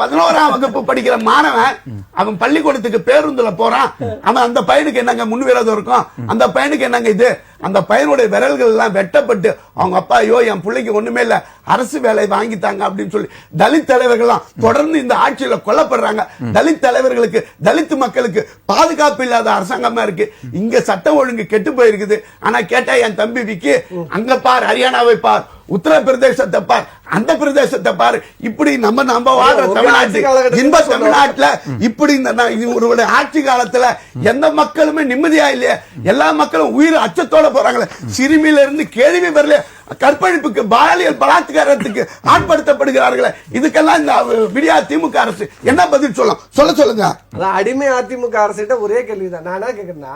பதினோராம் வகுப்பு படிக்கிற மாணவன் அவன் பள்ளிக்கூடத்துக்கு பேருந்துல போறான். அவன் அந்த பையனுக்கு என்னங்க முன்விரோதம் இருக்கும்? அந்த பையனுக்கு என்னங்க இது? அந்த பையனுடைய விரல்கள் எல்லாம் வெட்டப்பட்டு அவங்க அப்பா ஐயோ என் பிள்ளைக்கு ஒண்ணுமே இல்ல, அரசு வேலை வாங்கித்தாங்க அப்படின்னு சொல்லி தலித் தலைவர்கள் தொடர்ந்து இந்த ஆட்சியில கொல்லப்படுறாங்க. தலித் தலைவர்களுக்கு தலித் மக்களுக்கு பாதுகாப்பு இல்லாத அரசாங்கமா இருக்கு. இங்க சட்டம் ஒழுங்கு கெட்டு போயிருக்குது. ஆனா கேட்டா என் தம்பி விக்கி அங்க பார், ஹரியானாவை பார், உத்தரப்பிரதேசத்தை பார், அந்த பிரதேசத்தை பாரு, இப்படி நம்ம வாழ்ற ஆட்சி தமிழ்நாட்டு காலகட்டத்துல இன்ப சொல்றோம். தமிழ்நாட்டுல இப்படி ஒரு ஆட்சி காலத்துல எந்த மக்களுமே நிம்மதியா இல்லையா? எல்லா மக்களும் உயிர் அச்சத்தோட போறாங்களே. சிறுமியில இருந்து கேள்வி வரல, கற்பழிப்புக்கு பாலியல் பலாத்காரத்துக்கு ஆட்படுத்தப்படுகிறார்களே. இதுக்கெல்லாம் இந்த விடியா திமுக அரசு என்ன பதில் சொல்லுங்க. அடிமை அதிமுக அரசிட்ட ஒரே கேள்விதான். நான் என்ன கேக்குறேன்னா,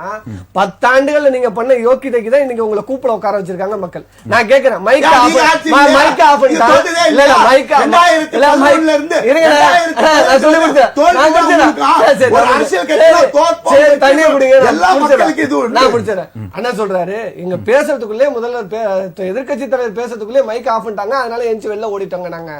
10 ஆண்டுகள்ல நீங்க பண்ண யோக்கியதைக்கு தான் இன்னைக்கு உங்களை கூப்பிட உட்கார வச்சிருக்காங்க மக்கள். நான் கேக்குறேன், மைக் ஆஃப் இல்ல மைக் ஆஃப் இல்ல மைக் ஆஃப் இருங்க, நான் சொல்லி கொடுத்தேன். ஒரு அரசியல் கட்சியில தனியா குடிங்க, எல்லா மக்களுக்கும் இது நான் முடிச்சிடறேன். அண்ணா சொல்றாரு, இங்க பேசுறதுக்குள்ளே முதல்வர் எதிர்க்கட்சி தலைவர் பேசுறதுக்குள்ளே மைக் ஆஃப் பண்ணிட்டாங்க, அதனால எஞ்சி வெளில ஓடிட்டாங்க. நாங்க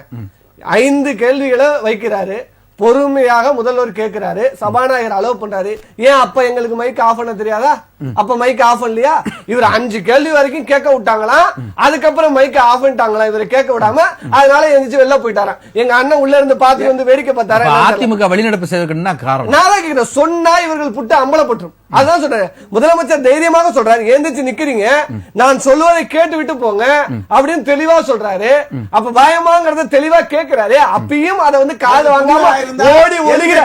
5 கேள்விகளை வைக்கிறாரு, பொறுமையாக முதல்வர் கேட்கிறாரு, சபாநாயகர் அலோவ் பண்றாரு. ஏன் அப்ப எங்களுக்கு மைக் ஆஃப் பண்ண தெரியாதா? அப்ப மைக் ஆஃப் பண்ணலையா? இவர் 5 கேள்வி வரைக்கும் கேட்க விட்டாங்களா, அதுக்கப்புறம் மைக் ஆஃப் பண்ணிட்டாங்களா இவரை கேட்க விடாம? அதனால எந்திரிச்சு வெளில போயிட்டாராம். எங்க அண்ணன் உள்ள இருந்து பார்த்து வந்து வேடிக்கை பார்த்தாரு. அதிமுக வெளிநடப்பு செய்வதற்கு காரணம் நான் தான் கேட்கிறேன், சொன்னா இவர்கள் புட்டு அம்பலப்பட்டுரும். அதான் சொல்றேன். முதலமைச்சர் தைரியமாக சொல்றாரு, எந்திரிச்சு நிக்கிறீங்க, நான் சொல்வதை கேட்டு விட்டு போங்க அப்படின்னு தெளிவா சொல்றாரு. அப்ப பயமாங்கிறத தெளிவா கேட்கிறாரு. அப்பயும் அதை வந்து காது வாங்காம ஓடி ஒளிகிற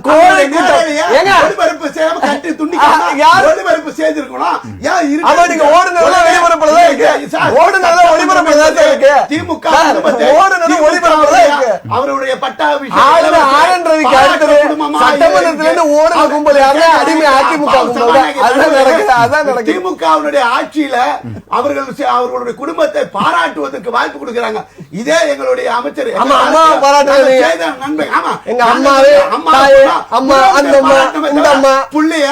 கோழை கூட்டம். ஏங்க அவருடைய பட்டாபிஷேகம் அடிமை அதிமுக திமுகவினுடைய ஆட்சியில அவர்களுடைய குடும்பத்தை பாராட்டுவதற்கு வாய்ப்பு கொடுக்கிறாங்க. இதே எங்களுடைய அமைச்சர் எங்க அம்மாவே அம்மா அந்த இந்த அம்மா புள்ளைய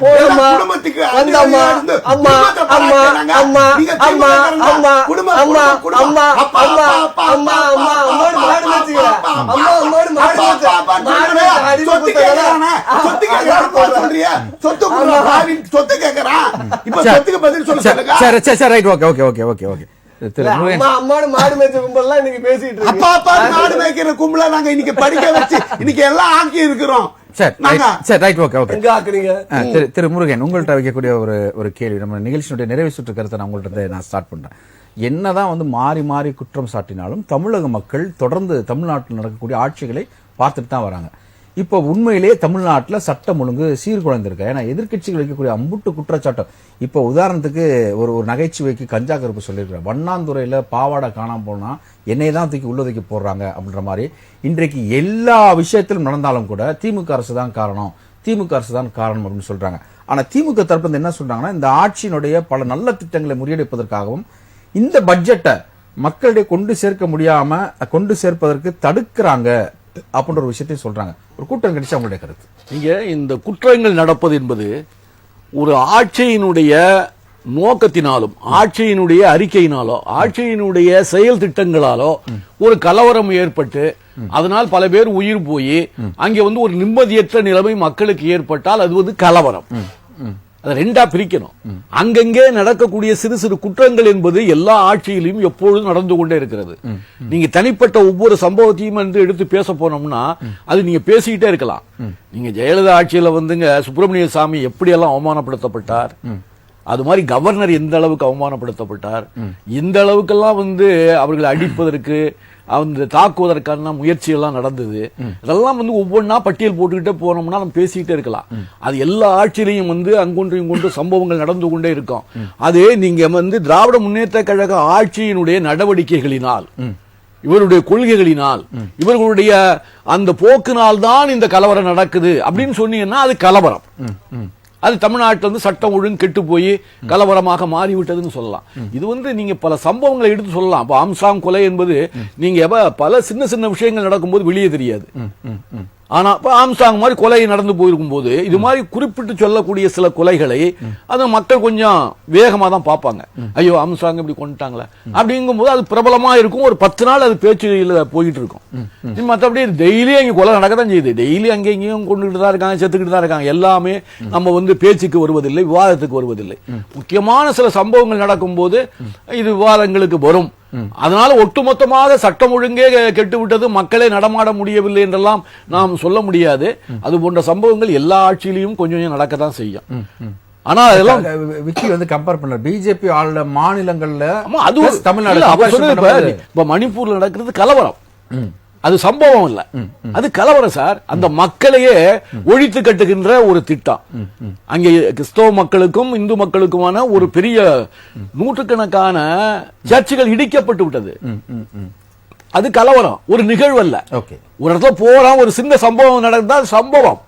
குடும்பத்துக்கு அந்த அம்மா அம்மா அம்மா அம்மா அம்மா அம்மா அம்மா அம்மா அம்மா அம்மா அம்மா அம்மோடு மாடு வச்சுக்க, அம்மா அம்மோடு மாடு சொத்து கேக்குறான். இப்ப சொத்துக்கு பதில் சொல்லுங்க. அம்மாடு மாடு மேய்ச்ச கும்பல் இன்னைக்கு பேசிட்டு இருக்கு. அப்பா மாடு மேய்க்கிற கும்பல நாங்க இன்னைக்கு படிக்க வச்சு இன்னைக்கு எல்லாம் ஆக்கி இருக்கிறோம். திரு முருகன், உங்கள்கிட்ட வைக்கக்கூடிய ஒரு கேள்வி, நம்ம நிகழ்ச்சியினுடைய நிறைவு சுற்று கருத்தை நான் உங்கள்கிட்ட நான் ஸ்டார்ட் பண்றேன். என்னதான் வந்து மாறி மாறி குற்றம் சாட்டினாலும் தமிழக மக்கள் தொடர்ந்து தமிழ்நாட்டில் நடக்கக்கூடிய ஆட்சிகளை பார்த்துட்டு தான் வராங்க. இப்போ உண்மையிலேயே தமிழ்நாட்டில் சட்டம் ஒழுங்கு சீர்குலைந்திருக்கு. ஏன்னா எதிர்கட்சிகள் வைக்கக்கூடிய அம்புட்டு குற்றச்சாட்டம். இப்போ உதாரணத்துக்கு ஒரு நகைச்சுவைக்கு கஞ்சா கருப்பு சொல்லியிருக்கிறேன். வண்ணாந்துறையில் பாவாடை காணாம போனா என்னை தான் தூக்கி உள்ளதுக்கு போடுறாங்க அப்படின்ற மாதிரி இன்றைக்கு எல்லா விஷயத்திலும் நடந்தாலும் கூட திமுக அரசு தான் காரணம், திமுக அரசு தான் காரணம் அப்படின்னு சொல்றாங்க. ஆனா திமுக தரப்பு என்ன சொல்றாங்கன்னா, இந்த ஆட்சியினுடைய பல நல்ல திட்டங்களை முறியடிப்பதற்காகவும் இந்த பட்ஜெட்டை மக்களிடையே கொண்டு சேர்க்க முடியாம கொண்டு சேர்ப்பதற்கு தடுக்கிறாங்க அப்படின்ற ஒரு விஷயத்தையும் சொல்றாங்க. ஒரு கூட்டம் கிடைச்சா உங்களுடைய கருத்து? நீங்க இந்த குற்றங்கள் நடப்பது என்பது ஒரு ஆட்சியினுடைய நோக்கத்தினாலும் ஆட்சியினுடைய அறிக்கையினாலோ ஆட்சியினுடைய செயல் திட்டங்களாலோ ஒரு கலவரம் ஏற்பட்டு அதனால் பல பேர் உயிர் போய் அங்கே வந்து ஒரு நிம்மதியற்ற நிலைமை மக்களுக்கு ஏற்பட்டால் அது வந்து கலவரம். அதை ரெண்டா பிரிக்கணும். அங்கங்கே நடக்கக்கூடிய சிறு சிறு குற்றங்கள் என்பது எல்லா ஆட்சியிலும் எப்பொழுதும் நடந்து கொண்டே இருக்கிறது. நீங்க தனிப்பட்ட ஒவ்வொரு சம்பவத்தையும் வந்து எடுத்து பேச போனோம்னா அது நீங்க பேசிக்கிட்டே இருக்கலாம். நீங்க ஜெயலலிதா ஆட்சியில வந்துங்க சுப்பிரமணிய சாமி எப்படி எல்லாம் அவமானப்படுத்தப்பட்டார், அது மாதிரி கவர்னர் எந்த அளவுக்கு அவமானப்படுத்தப்பட்டார், இந்த அளவுக்கெல்லாம் வந்து அவர்களை அடிப்பதற்கு அந்த தாக்குவதற்கான முயற்சி எல்லாம் நடந்தது. அதெல்லாம் வந்து ஒவ்வொன்றா பட்டியல் போட்டுக்கிட்டே போனோம்னா நம்ம பேசிக்கிட்டே இருக்கலாம். அது எல்லா ஆட்சியிலையும் வந்து அங்கொன்று இங்கொன்று சம்பவங்கள் நடந்து கொண்டே இருக்கும். அது நீங்க வந்து திராவிட முன்னேற்ற கழக ஆட்சியினுடைய நடவடிக்கைகளினால், இவருடைய கொள்கைகளினால், இவர்களுடைய அந்த போக்கினால் தான் இந்த கலவரம் நடக்குது அப்படின்னு சொன்னீங்கன்னா அது கலவரம். அது தமிழ்நாட்டில் வந்து சட்டம் ஒழுங்கு கெட்டு போய் கலவரமாக மாறிவிட்டதுன்னு சொல்லலாம். இது வந்து நீங்க பல சம்பவங்களை எடுத்து சொல்லலாம். அப்ப ஆம்சாங் கொலை என்பது நீங்க பல சின்ன சின்ன விஷயங்கள் நடக்கும்போது வெளியே தெரியாது. ஆனா இப்ப ஆம்சாங் மாதிரி கொலை நடந்து போயிருக்கும் போது இது மாதிரி குறிப்பிட்டு சொல்லக்கூடிய சில கொலைகளை அந்த மக்கள் கொஞ்சம் வேகமா தான் பார்ப்பாங்க. ஐயோ ஆம்சாங் இப்படி கொண்டுட்டாங்களே அப்படிங்கும் போது அது பிரபலமா இருக்கும். ஒரு 10 நாள் அது பேச்சுல போயிட்டு இருக்கும். மற்றபடி டெய்லி அங்கே கொலை நடக்கத்தான் செய்யுது. டெய்லி அங்கே இங்கேயும் கொண்டுகிட்டு தான் இருக்காங்க, செத்துக்கிட்டு தான் இருக்காங்க. எல்லாமே நம்ம வந்து பேச்சுக்கு வருவதில்லை, விவாதத்துக்கு வருவதில்லை. முக்கியமான சில சம்பவங்கள் நடக்கும் போது இது விவாதங்களுக்கு வரும். அதனால ஒட்டுமொத்தமாக சட்டம் ஒழுங்கே கெட்டுவிட்டது, மக்களே நடமாட முடியவில்லை என்றெல்லாம் நாம் சொல்ல முடியாது. அது போன்ற சம்பவங்கள் எல்லா ஆட்சியிலையும் கொஞ்சம் நடக்கத்தான் செய்யும். ஆனா அதெல்லாம் விக்கி வந்து கம்பேர் பண்ண பிஜேபி ஆளுட மாநிலங்கள்ல ஆமா, அது plus தமிழ்நாடு இல்ல, அவர் comparison சொன்னது பண்ணும்போது- இப்ப மணிப்பூர்ல நடக்கிறது கலவரம், அது சம்பவம் இல்ல, அது கலவரம் சார். அந்த மக்களையே ஒழித்து கட்டுகின்ற ஒரு திட்டம். அங்கே கிறிஸ்தவ மக்களுக்கும் இந்து மக்களுக்குமான ஒரு பெரிய நூற்றுக்கணக்கான சர்ச்சுகள் இடிக்கப்பட்டு விட்டது. அது கலவரம், ஒரு நிகழ்வு அல்ல. ஓகே, ஒரு இடத்துல போறோம், ஒரு சின்ன சம்பவம் நடந்தால் சம்பவம்,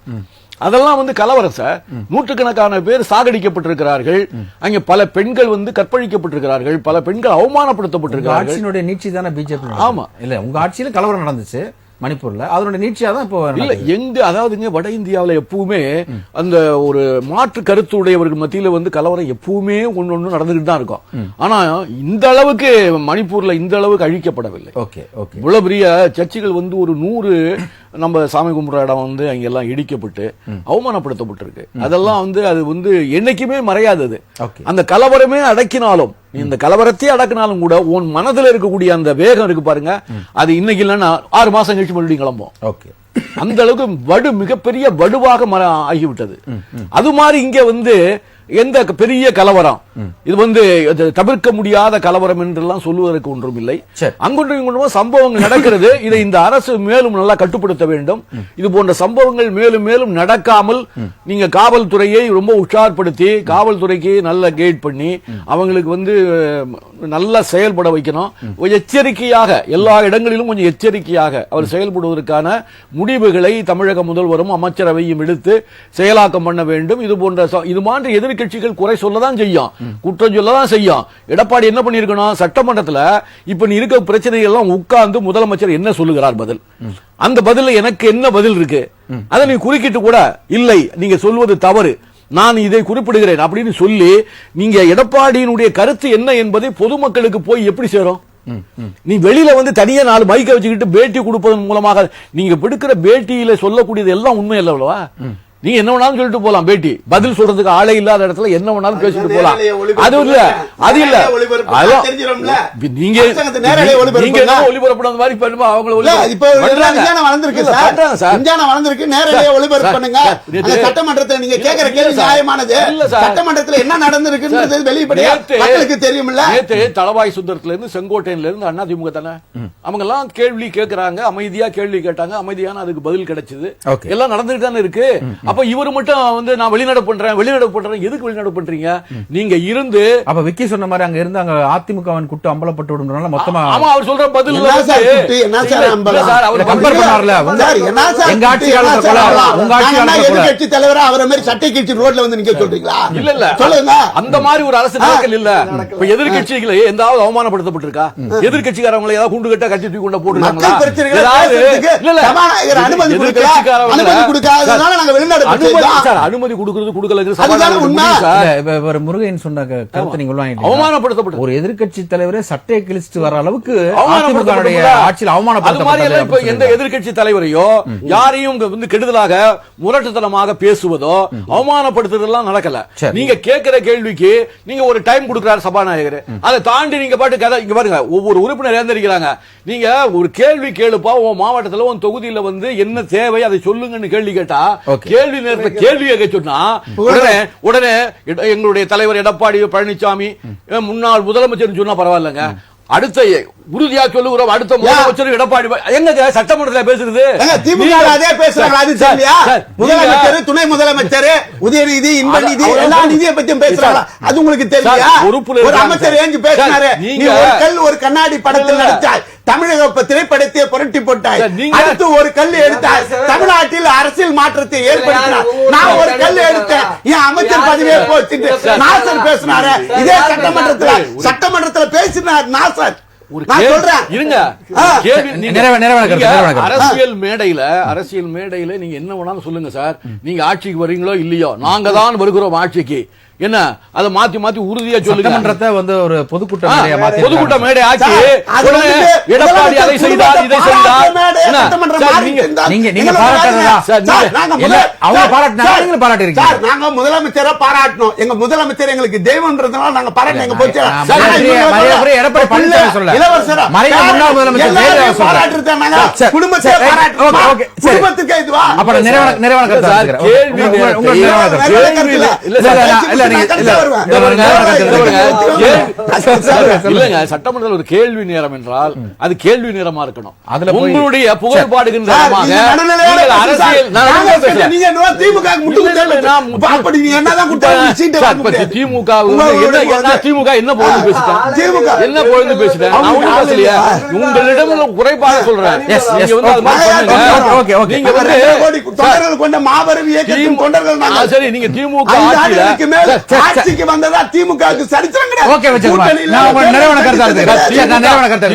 அதெல்லாம் வந்து கலவரம் சார். நூற்றுக்கணக்கான பேர் சாகடிக்கப்பட்டிருக்கிறார்கள். அங்கே பல பெண்கள் வந்து கற்பழிக்கப்பட்டிருக்கிறார்கள், பல பெண்கள் அவமானப்படுத்தப்பட்டிருக்கிறார்கள். ஆட்சியினுடைய நீட்சி தானே பிஜேபி. ஆமா. இல்ல உங்க ஆட்சியில கலவரம் நடந்துச்சு மணிப்பூர்ல, அதனுடைய நீட்சியா தான் இப்போ இல்ல நடக்குது. எங்க, அதாவதுங்க வட இந்தியாவுல எப்பவுமே அந்த ஒரு மாற்று கருத்து உடையவர்கள் மத்தியில வந்து கலவரம் எப்பவுமே ஒண்ணு நடந்துகிட்டு தான் இருக்கும். ஆனா இந்த அளவுக்கு மணிப்பூர்ல இந்த அளவுக்கு அழிக்கப்படவில்லை. ஓகே ஓகே, இவ்வளவு பெரிய சர்ச்சுகள் வந்து ஒரு 100 நம்ம சாமி கும்பிடுற இடம் வந்து அங்க எல்லாம் இடிக்கப்பட்டு அவமானப்படுத்தப்பட்டிருக்கு. அதெல்லாம் வந்து அது வந்து என்னைக்குமே மறையாதது. ஓகே. அந்த கலவரமே அடக்கினாலும், இந்த கலவரத்தையே அடக்கினாலும் கூட உன் மனதில் இருக்கக்கூடிய அந்த வேகம் இருக்கு பாருங்க, அது இன்னைக்கு இல்லைன்னா 6 மாசம் கழிச்சு மறுபடியும் கிளம்பும். ஓகே. அந்த அளவுக்கு மிகப்பெரிய வடுவாக ஆகிவிட்டது. அது மாதிரி இங்க வந்து எந்த பெரிய கலவரம், இது வந்து தவிர்க்க முடியாத கலவரம் என்றெல்லாம் சொல்லுவதற்கு ஒன்றும் இல்லை. சரி. அங்கொன்றும் இங்கொன்றும் சம்பவங்கள் நடக்கிறது. இதை இந்த அரசு மேலும் நல்லா கட்டுப்படுத்த வேண்டும். இது போன்ற சம்பவங்கள் மேலும் மேலும் நடக்காமல் நீங்க காவல்துறையை ரொம்ப உற்சாகப்படுத்தி, காவல்துறைக்கு நல்ல கைட் பண்ணி அவங்களுக்கு வந்து நல்லா செயல்பட வைக்கணும். எச்சரிக்கையாக எல்லா இடங்களிலும் கொஞ்சம் எச்சரிக்கையாக அவர் செயல்படுவதற்கான முடிவுகளை தமிழக முதல்வரும் அமைச்சரவையும் எடுத்து செயலாக்கம் பண்ண வேண்டும். இது போன்ற இது மாதிரி எதிர்க்கட்சிகள் குறை சொல்லதான் செய்யும், குற்றம் சொல்லதான் செய்யும். எடப்பாடி என்ன பண்ணிருக்கணும், சட்டமன்றத்துல இப்ப நீ இருக்க பிரச்சனைகள் எல்லாம் உட்கார்ந்து முதலமைச்சர் என்ன சொல்லுகிறார் பதில், அந்த பதில எனக்கு என்ன பதில் இருக்கு அதை நீ குறுக்கிட்டு கூட இல்லை, நீங்க சொல்வது தவறு, நான் இதை குறிப்பிடுகிறேன் அப்படின்னு சொல்லி நீங்க எடப்பாடியினுடைய கருத்து என்ன என்பதை பொதுமக்களுக்கு போய் எப்படி சேரும்? நீ வெளியில வந்து தனியா 4 மைக்க வச்சுக்கிட்டு பேட்டி கொடுப்பதன் மூலமாக நீங்க பிடிக்கிற பேட்டியில சொல்லக்கூடியது எல்லாம் உண்மை அல்லவா? நீங்க என்ன வேணாலும் சொல்லிட்டு போலாம், பேட்டி பதில் சொல்றதுக்கு ஆளே இல்லாத இடத்துல என்ன வேணாலும் பேசிட்டு போலாம். அது இல்ல, அது இல்ல, நீங்க ஒளிபரப்பு அந்த மாதிரி பண்ணுமா அவங்கள சட்டமன்றத்தில் நீங்க கேட்கிற கேள்வி நியாயமானது. சட்டமன்றத்தில் என்ன நடந்திருக்குன்றது வெளிப்படையா மக்களுக்கு தெரியும்ல. நேத்து தளவாய் சுந்தரத்துல இருந்து செங்கோட்டையில இருந்து அதிமுக தானே அவங்க எல்லாம் கேள்வி கேட்கிறாங்க, அமைதியா கேள்வி கேட்டாங்க, அமைதியான அதுக்கு பதில் கிடைச்சது. எல்லாம் நடந்துட்டு தானே இருக்கு. அப்ப இவரு மட்டும் வந்து நான் வெளிநடப்பு பண்றேன், எதுக்கு வெளிநடப்பு பண்றீங்க? நீங்க இருந்து அப்ப விக்கி சொன்ன மாதிரி அங்க இருந்து அங்க அதிமுகவின் குட்டு அம்பலப்பட்டு விடுறதுனால மொத்தமா ஆமா அவர் சொல்ற பதில் என்ன சார் அம்பலம்? சார் அவர் கம்பேர் பண்ணார்ல, எங்க ஆட்சி காலத்துல கொலை, உங்க ஆட்சி காலத்துல கொலை. எதிர்க்கட்சி தலைவரா அவரை மாதிரி சட்டை கிழிச்சு ரோட்ல வந்து நிக்க சொல்றீங்களா? இல்ல இல்ல சொல்லுங்க, அந்த மாதிரி ஒரு அரசு நடக்கல. இல்ல இப்ப எதிர்க்கட்சிகளை எந்தாவது அவமானப்படுத்தப்பட்டிருக்கா? எதிர்க்கட்சிக்காரங்களை ஏதாவது குண்டு கட்ட கட்டி தூக்கி கொண்டு போட்டுருக்காங்களா? அனுமதி கொடுக்கிறது முருகன் சொன்ன கருத்து நீங்க அவமானப்படுத்தப்பட்ட ஒரு எதிர்க்கட்சி தலைவரே சட்டையை கிழிச்சிட்டு வர அளவுக்கு ஆட்சியில் அவமானப்படுத்த எந்த எதிர்க்கட்சி தலைவரையோ யாரையும் வந்து கெடுதலாக முரட்டுத்தனமாக பேசுவதோ அவமானப்படுத்துறதெல்லாம் நடக்கல. நீங்க கேட்கிற கேள்விக்கு நீங்க ஒரு டைம் கொடுக்கிறார் சபாநாயகர், அதை தாண்டி நீங்க பாட்டு கதை இங்க பாருங்க, ஒவ்வொரு உறுப்பினர் ஏந்திருக்கிறாங்க. நீங்க ஒரு கேள்வி கேளுப்பா, உன் மாவட்டத்தில் உன் தொகுதியில வந்து என்ன தேவை அதை சொல்லுங்கன்னு கேள்வி கேட்டா, கேள்வி நேரத்தை கேள்வி கேட்க சொன்னா உடனே எங்களுடைய தலைவர் எடப்பாடி பழனிசாமி முன்னாள் முதலமைச்சர் சொன்னா பரவாயில்லைங்க, அடுத்த உறுதியா சொல்லுகிறோம் அடுத்த முதலமைச்சர் எடப்பாடி எங்க சட்டமன்றத்தில் பேசுறது திமுக அதே பேசுறாங்க. அது சரியா? முதலமைச்சர், துணை முதலமைச்சர், உதயநிதி, இன்ப நிதி எல்லா நிதியை பத்தியும் பேசுறாங்க. அது உங்களுக்கு தெரியா? ஒரு அமைச்சர் ஏஞ்சி பேசினாரு, நீ ஒரு கல் ஒரு கண்ணாடி படத்தில் நடித்தாய், தமிழக திரைப்படத்தை புரட்டி போட்டாய், அடுத்து ஒரு கல் எடுத்தாய், தமிழ்நாட்டில் அரசியல் மாற்றத்தை ஏற்படுத்தினார், நான் ஒரு கல் எடுத்தேன், என் அமைச்சர் பதவியே போச்சு நாசர் பேசினாரு. இதே சட்டமன்றத்தில் பேசினார் நாசர். அரசியல் மேடையில நீங்க என்ன வேணாலும் சொல்லுங்க சார், நீங்க ஆட்சிக்கு வரீங்களோ இல்லையோ, நாங்க தான் வருகிறோம் ஆட்சிக்கு, என்ன அதை மாத்தி மாத்தி உறுதியா சொல்லுங்க. சட்டமன்றத்தை வந்து ஒரு பொதுக்கூட்ட மேடையா மாத்தி பொதுக்கூட்ட மேடை ஆக்கி அது உடனே வந்து எடப்பாடி அதை செய்தார் இதை செய்தார். என்ன? சார், நீங்க பாராட்டுறதா? சார், அவங்க பாராட்டினாங்க, நீங்களும் பாராட்டி இருக்கீங்க. நாங்க முதலமைச்சரை பாராட்டணும். எங்க முதலமைச்சர் எங்களுக்கு தெய்வம்ன்றதுனால நாங்க பாராட்டி எங்க போச்சு. மரியாதைக்குரிய எடப்பாடி பழனிசாமி சொல்லல. இளவரசரா மறைந்த முன்னாள் முதலமைச்சர் ஜெயலலிதா சொல்லல. குடும்பத்தை ஓகே, சரி. குடும்பத்துக்கு இதுவா அப்ப நிறைவான கருத்து சார், ஆரம்பிக்கிறேன். கேள்வி உங்க நேரத்தை- நிறைவான கருத்து. கேள்வி இல்ல இல்லங்க, சட்டமன்றத்தில் ஒரு கேள்வி நேரம் என்றால் அது கேள்வி நேரமா இருக்கணும். அதுல போய் உங்களுடைய புகழ் பாடுகின்ற நேரமாக நீங்கள் அரசியல் திமுக என்ன பொழுது பேசிட்டேன், என்ன பொழுது பேசிட்டேன், நான் ஒண்ணும் பேசலையா? உங்களிடம் குறைபாடு சொல்றேன். நீங்க வந்து அது மாதிரி பண்ணுங்க. நீங்க வந்து கொண்ட மாபெரும் இயக்கத்தின் தொண்டர்கள் நாங்கள். சரி, நீங்க திமுக ஆட்சிக்கு மேல் ஆட்சிக்கு வந்ததா திமுகவுக்கு சரித்திரம் கிடையாது. ஓகே, வச்சுக்கோங்க. நான் உங்க நிறைவான கருத்து எடுத்துக்கிறேன். நான் நிறைவான கருத்து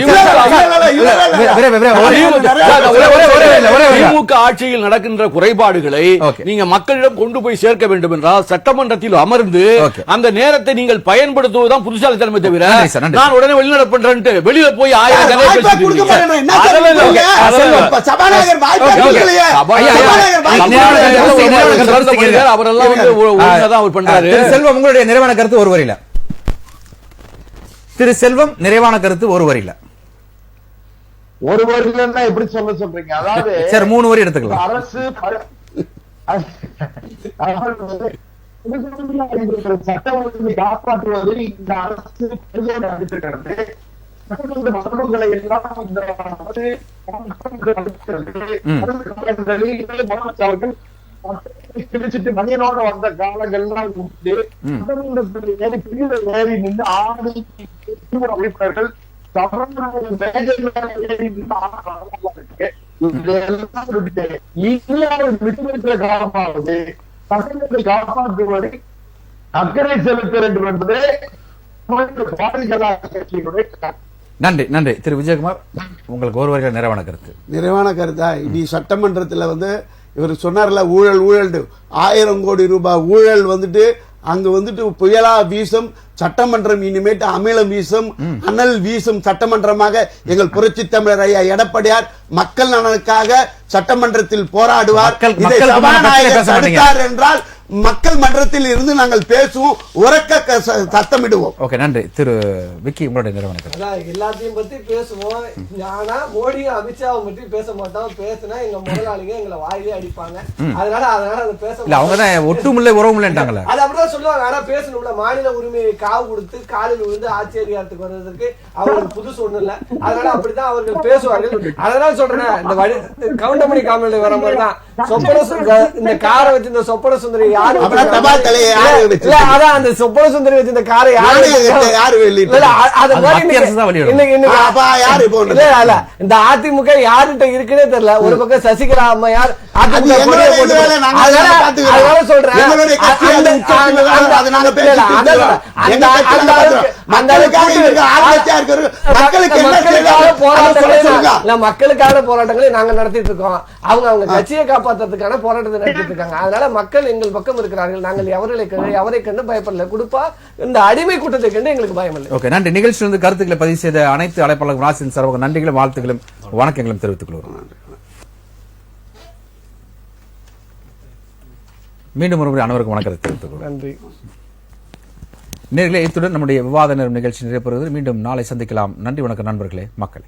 திமுக ஆட்சியில் நடக்கின்ற குறைபாடுகளை நீங்க மக்களிடம் கொண்டு போய் சேர்க்க வேண்டும் என்றால் சட்டமன்றத்தில் அமர்ந்து அந்த நேரத்தை நீங்கள் பயன்படுத்துவதுதான் புதுசாலித்தன்மை தவிர நான் உடனே வெளிநடப்பு பண்றேன் வெளியில போய் 1000 கதை அவரெல்லாம் வந்து பண்றாரு. செல்வம், உங்களுடைய நிறைவான கருத்து ஒரு வரியில. திரு செல்வம், நிறைவான கருத்து ஒரு வரியில. ஒரு வரியிலன்னா எப்படி சொல்றீங்க? அதாவது சரி, 3 வரி எடுத்துக்கலாம். அரசு சட்டம் ஒழுங்கை காப்பாற்றுவது இந்த அரசு அளித்திருக்கிறது. சட்டமன்ற மரபுகளை எல்லாம் இந்த அரசு பிடிச்சிட்டு மனிதனோட வந்த காலங்கள்லாம் உண்டு. சட்டமன்றத்தில் ஏறி நின்று ஆடி உறுப்பினர்கள் காலமாவது சட்டத்தை காப்பாற்றுவதை அக்கறை செலுத்த வேண்டும் என்பதே நன்றி. நன்றி திரு விஜயகுமார், உங்களுக்கு ஒரு வரிகள் நிறைவான கருத்து. நிறைவான கருத்தா, இனி சட்டமன்றத்தில் வந்து இவர் சொன்னார்ல ஊழல் 1000 கோடி ரூபாய் ஊழல் வந்துட்டு அங்க வந்துட்டு புயலா வீசும் சட்டமன்றம், இனிமேட்டு அமிலம் வீசும் அனல் வீசும் சட்டமன்றமாக எங்கள் புரட்சி தமிழர் ஐயா எடப்பாடியார் மக்கள் நலனுக்காக சட்டமன்றத்தில் போராடுவார். இதை சபாநாயகர் தடுத்தார் என்றால் மக்கள் மன்றத்தில் இருந்து நாங்கள் பேசுவோம், உறக்க சத்தமிடுவோம். ஓகே, நன்றி. திரு விக்கி, உங்களுடைய நிறுவன கருத்து. எல்லாத்தையும் பத்தி பேசுவோம். ஆனா மோடியும் அமித்ஷாவை பத்தி பேச மாட்டோம். பேசினா எங்க முதலாளிங்க எங்களை வாயிலே அடிப்பாங்க. அதனால அதை பேச இல்ல, அவங்கதான் ஒட்டுமில்லை உறவுமில்லைன்றாங்களே. அது அப்படிதான் சொல்லுவாங்க. ஆனா பேசணும்ல, மாநில உரிமையை காவு கொடுத்து காலில் விழுந்து ஆட்சி அதிகாரத்துக்கு வர்றதுக்கு அவர்கள் புதுசு ஒண்ணு இல்ல. அதனால அப்படித்தான் அவர்கள் பேசுவார்கள். அதனால சொல்றேன், இந்த கவுண்டமணி காமெடி வர மாதிரிதான் இந்த காரை வச்சு இந்த சொப்பன சுந்தரி யாரு அந்த சொப்பன சுந்தரி வச்சு இந்த காரை இந்த அதிமுக யாருகிட்ட இருக்குன்னே தெரியல. ஒரு பக்கம் சசிகலா அம்மையார் மக்களுக்கான போராட்டங்களை நாங்க நடத்திட்டு இருக்கோம். அவங்க கட்சியை காப்பாற்றுறதுக்கான போராட்டத்தை நடத்திட்டு இருக்காங்க. அதனால மக்கள் எங்கள் பக்கம் இருக்கிறார்கள். நாங்கள் எவரை கண்டு பயப்படல. கொடுப்பா இந்த அடிமை கூட்டத்தை கண்டு எங்களுக்கு பயம் இல்லை. ஓகே, நன்றி. நிகழ்ச்சியிலிருந்து கருத்துக்களை பதிவு செய்த அனைத்து அழைப்பாளர்கள் ராசின் சார்பாக நன்றிகளும் வாழ்த்துக்களும் வணக்கங்களும் தெரிவித்துக் கொள்கிறோம். மீண்டும் ஒருமுறை அனைவருக்கும் வணக்கத்தை தெரிவித்துக் கொள்கிறோம். நன்றி. நேர்களே, இத்துடன் நம்முடைய விவாத நேரம் நிகழ்ச்சி நிறைவு பெறுகிறது. மீண்டும் நாளை சந்திக்கலாம். நன்றி, வணக்கம் நண்பர்களே, மக்களே.